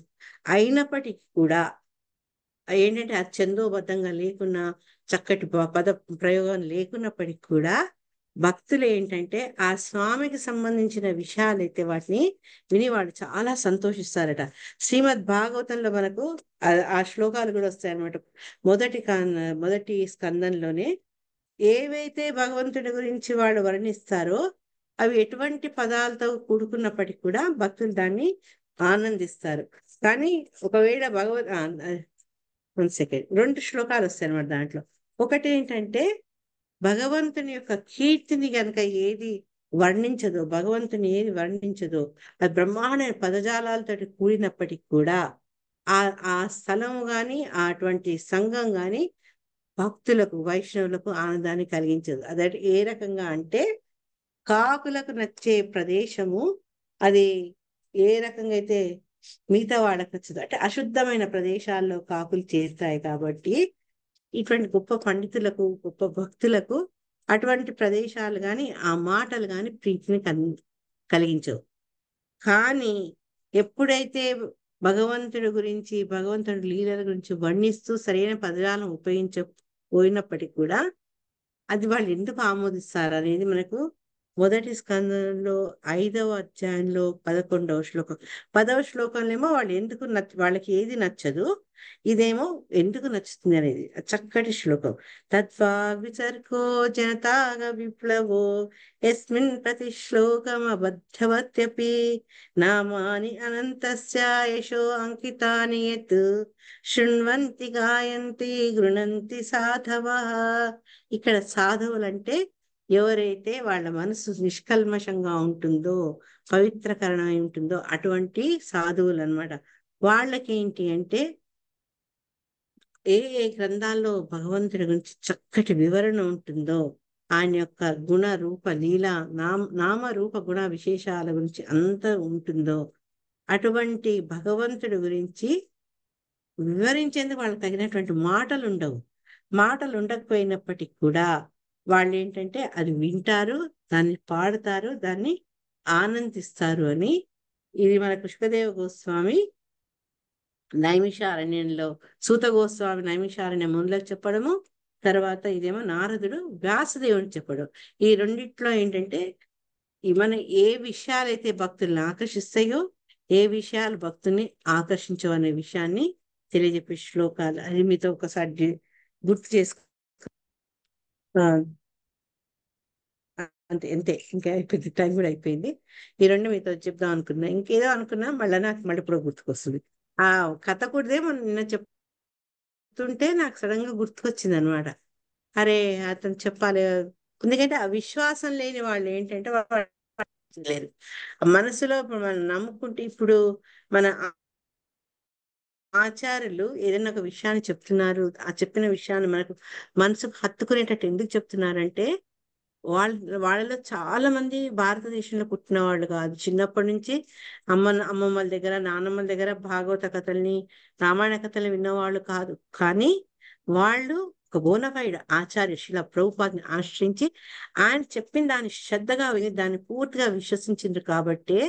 అయినప్పటికీ కూడా ఏంటంటే అది ఛందోబద్ధంగా లేకున్నా, చక్కటి పద ప్రయోగం లేకున్నప్పటికీ కూడా భక్తులు ఏంటంటే ఆ స్వామికి సంబంధించిన విషయాలైతే వాటిని విని వాళ్ళు చాలా సంతోషిస్తారట. శ్రీమద్ భాగవతంలో మనకు ఆ శ్లోకాలు కూడా వస్తాయి అన్నమాట. మొదటి స్కందంలోనే ఏవైతే భగవంతుడి గురించి వాళ్ళు వర్ణిస్తారో అవి ఎటువంటి పదాలతో కూడుకున్నప్పటికీ కూడా భక్తులు దాన్ని ఆనందిస్తారు. కానీ ఒకవేళ వన్ సెకండ్, 2 శ్లోకాలు వస్తాయి అన్నమాట దాంట్లో. ఒకటి ఏంటంటే భగవంతుని యొక్క కీర్తిని గనక ఏది వర్ణించదో, భగవంతుని ఏది వర్ణించదో, అది బ్రహ్మాండ పదజాలాలతో కూడినప్పటికీ కూడా ఆ ఆ స్థలము గాని అటువంటి సంఘం గాని భక్తులకు వైష్ణవులకు ఆనందాన్ని కలిగించదు. అదే ఏ రకంగా అంటే కాకులకు నచ్చే ప్రదేశము అది ఏ రకంగా అయితే మిగతా వాళ్ళకి నచ్చదు. అంటే అశుద్ధమైన ప్రదేశాల్లో కాకులు చేరుతాయి కాబట్టి ఇటువంటి గొప్ప పండితులకు గొప్ప భక్తులకు అటువంటి ప్రదేశాలు కానీ ఆ మాటలు కానీ ప్రీతిని కలిగించవు. కానీ ఎప్పుడైతే భగవంతుడి గురించి భగవంతుడి లీలల గురించి వర్ణిస్తూ సరైన పదజాలం ఉపయోగించకపోయినప్పటికీ కూడా అది వాళ్ళు ఎందుకు ఆమోదిస్తారు అనేది మనకు మొదటి స్కందంలో 5వ అధ్యాయంలో 11వ శ్లోకం. 10వ శ్లోకంలో ఏమో వాళ్ళు ఎందుకు వాళ్ళకి ఏది నచ్చదు, ఇదేమో ఎందుకు నచ్చుతుంది అనేది చక్కటి శ్లోకం. తద్వా విసర్గో జనతాగ విప్లవో యస్మిన్ ప్రతి శ్లోకమబద్ధవత్యపి నామాని అనంతస్య యశో అంకితాని యత్ శృణ్వంతి గాయంతి గృణంతి సాధవః. ఇక్కడ సాధువులంటే ఎవరైతే వాళ్ళ మనసు నిష్కల్మషంగా ఉంటుందో, పవిత్రకరణమై ఉంటుందో అటువంటి సాధువులు అన్నమాట. వాళ్ళకి ఏంటి అంటే ఏ ఏ గ్రంథాల్లో భగవంతుడి గురించి చక్కటి వివరణ ఉంటుందో, ఆయన యొక్క గుణ రూప లీల నామ రూప గుణ విశేషాల గురించి అంత ఉంటుందో అటువంటి భగవంతుడి గురించి వివరించేందుకు వాళ్ళకి తగినటువంటి మాటలు ఉండవు. మాటలు ఉండకపోయినప్పటికీ కూడా వాళ్ళు ఏంటంటే అది వింటారు, దాన్ని పాడతారు, దాన్ని ఆనందిస్తారు అని ఇది మన పుష్పదేవ గోస్వామి నైమిషారణ్యంలో, సూత గోస్వామి నైమిషారణ్యంలో చెప్పడము, తర్వాత ఇదేమో నారదుడు వ్యాసదేవుని చెప్పడం. ఈ రెండిట్లో ఏంటంటే మన ఏ విషయాలైతే భక్తుల్ని ఆకర్షిస్తాయో, ఏ విషయాలు భక్తుల్ని ఆకర్షించవు అనే విషయాన్ని తెలియజెప్పే శ్లోకాలు. అది మీతో ఒకసారి గుర్తు చేసుకో. అంతే ఇంకా అయిపోయింది, టైం కూడా అయిపోయింది. ఈ 2 మీతో చెప్దాం అనుకున్నా, ఇంకేదో అనుకున్నా నాకు మళ్ళీ ఇప్పుడు గుర్తుకొస్తుంది. ఆ కథ కూడదే నిన్న చెప్తుంటే నాకు సడన్ గా గుర్తుకొచ్చింది అనమాట. అరే అతను చెప్పాలి, ఎందుకంటే ఆ విశ్వాసం లేని వాళ్ళు ఏంటంటే లేరు మనసులో. మనం నమ్ముకుంటే ఇప్పుడు మన ఆచార్యులు ఏదైనా ఒక విషయాన్ని చెప్తున్నారు, ఆ చెప్పిన విషయాన్ని మనకు మనసుకు హత్తుకునేటట్టు ఎందుకు చెప్తున్నారంటే వాళ్ళలో చాలా మంది భారతదేశంలో పుట్టిన వాళ్ళు కాదు. చిన్నప్పటి నుంచి అమ్మమ్మల దగ్గర నాన్నమ్మల దగ్గర భాగవత కథల్ని రామాయణ కథల్ని విన్నవాళ్ళు కాదు. కానీ వాళ్ళు ఒక బోనఫైడ్ ఆచార్య శిలా ప్రభుపాదిని ఆశ్రయించి ఆయన చెప్పిన దాన్ని శ్రద్ధగా విని దాన్ని పూర్తిగా విశ్వసించిండ్రు కాబట్టి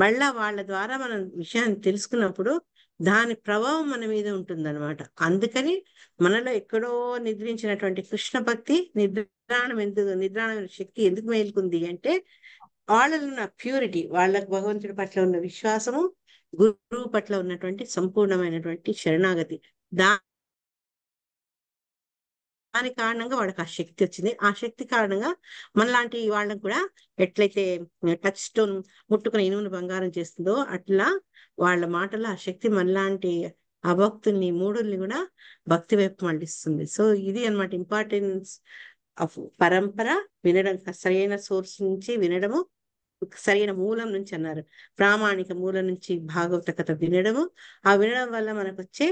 మళ్ళా వాళ్ళ ద్వారా మనం విషయాన్ని తెలుసుకున్నప్పుడు దాని ప్రభావం మన మీద ఉంటుందన్నమాట. అందుకని మనలో ఎక్కడో నిద్రించినటువంటి కృష్ణ భక్తి నిద్రాణ శక్తి ఎందుకు మేలుకుంది అంటే వాళ్ళలో ఉన్న ప్యూరిటీ, వాళ్ళకు భగవంతుడి పట్ల ఉన్న విశ్వాసము, గురువు పట్ల ఉన్నటువంటి సంపూర్ణమైనటువంటి శరణాగతి, దాని కారణంగా వాళ్ళకి ఆ శక్తి వచ్చింది. ఆ శక్తి కారణంగా మనలాంటి వాళ్ళకు కూడా ఎట్లయితే టచ్ స్టోన్ ముట్టుకుని ఇనుమును బంగారం చేస్తుందో అట్లా వాళ్ళ మాటలో ఆ శక్తి మనలాంటి అభక్తుల్ని మూఢుల్ని కూడా భక్తి వైపు మళ్ళిస్తుంది. సో ఇది అన్నమాట ఇంపార్టెన్స్ ఆఫ్ పరంపర. వినడం, సరైన సోర్స్ నుంచి వినడము, సరైన మూలం నుంచి అన్నారు, ప్రామాణిక మూలం నుంచి భాగవత కథ వినడము, ఆ వినడం వల్ల మనకు వచ్చే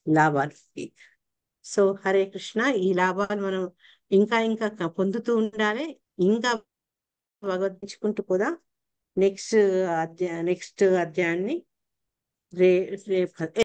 లాభాలు. సో హరే కృష్ణ, ఈ లాభాలు మనం ఇంకా ఇంకా పొందుతూ ఉండాలి. ఇంకా భగవద్గించుకుంటూ పోదాం. నెక్స్ట్ అధ్యాయాన్ని రేపు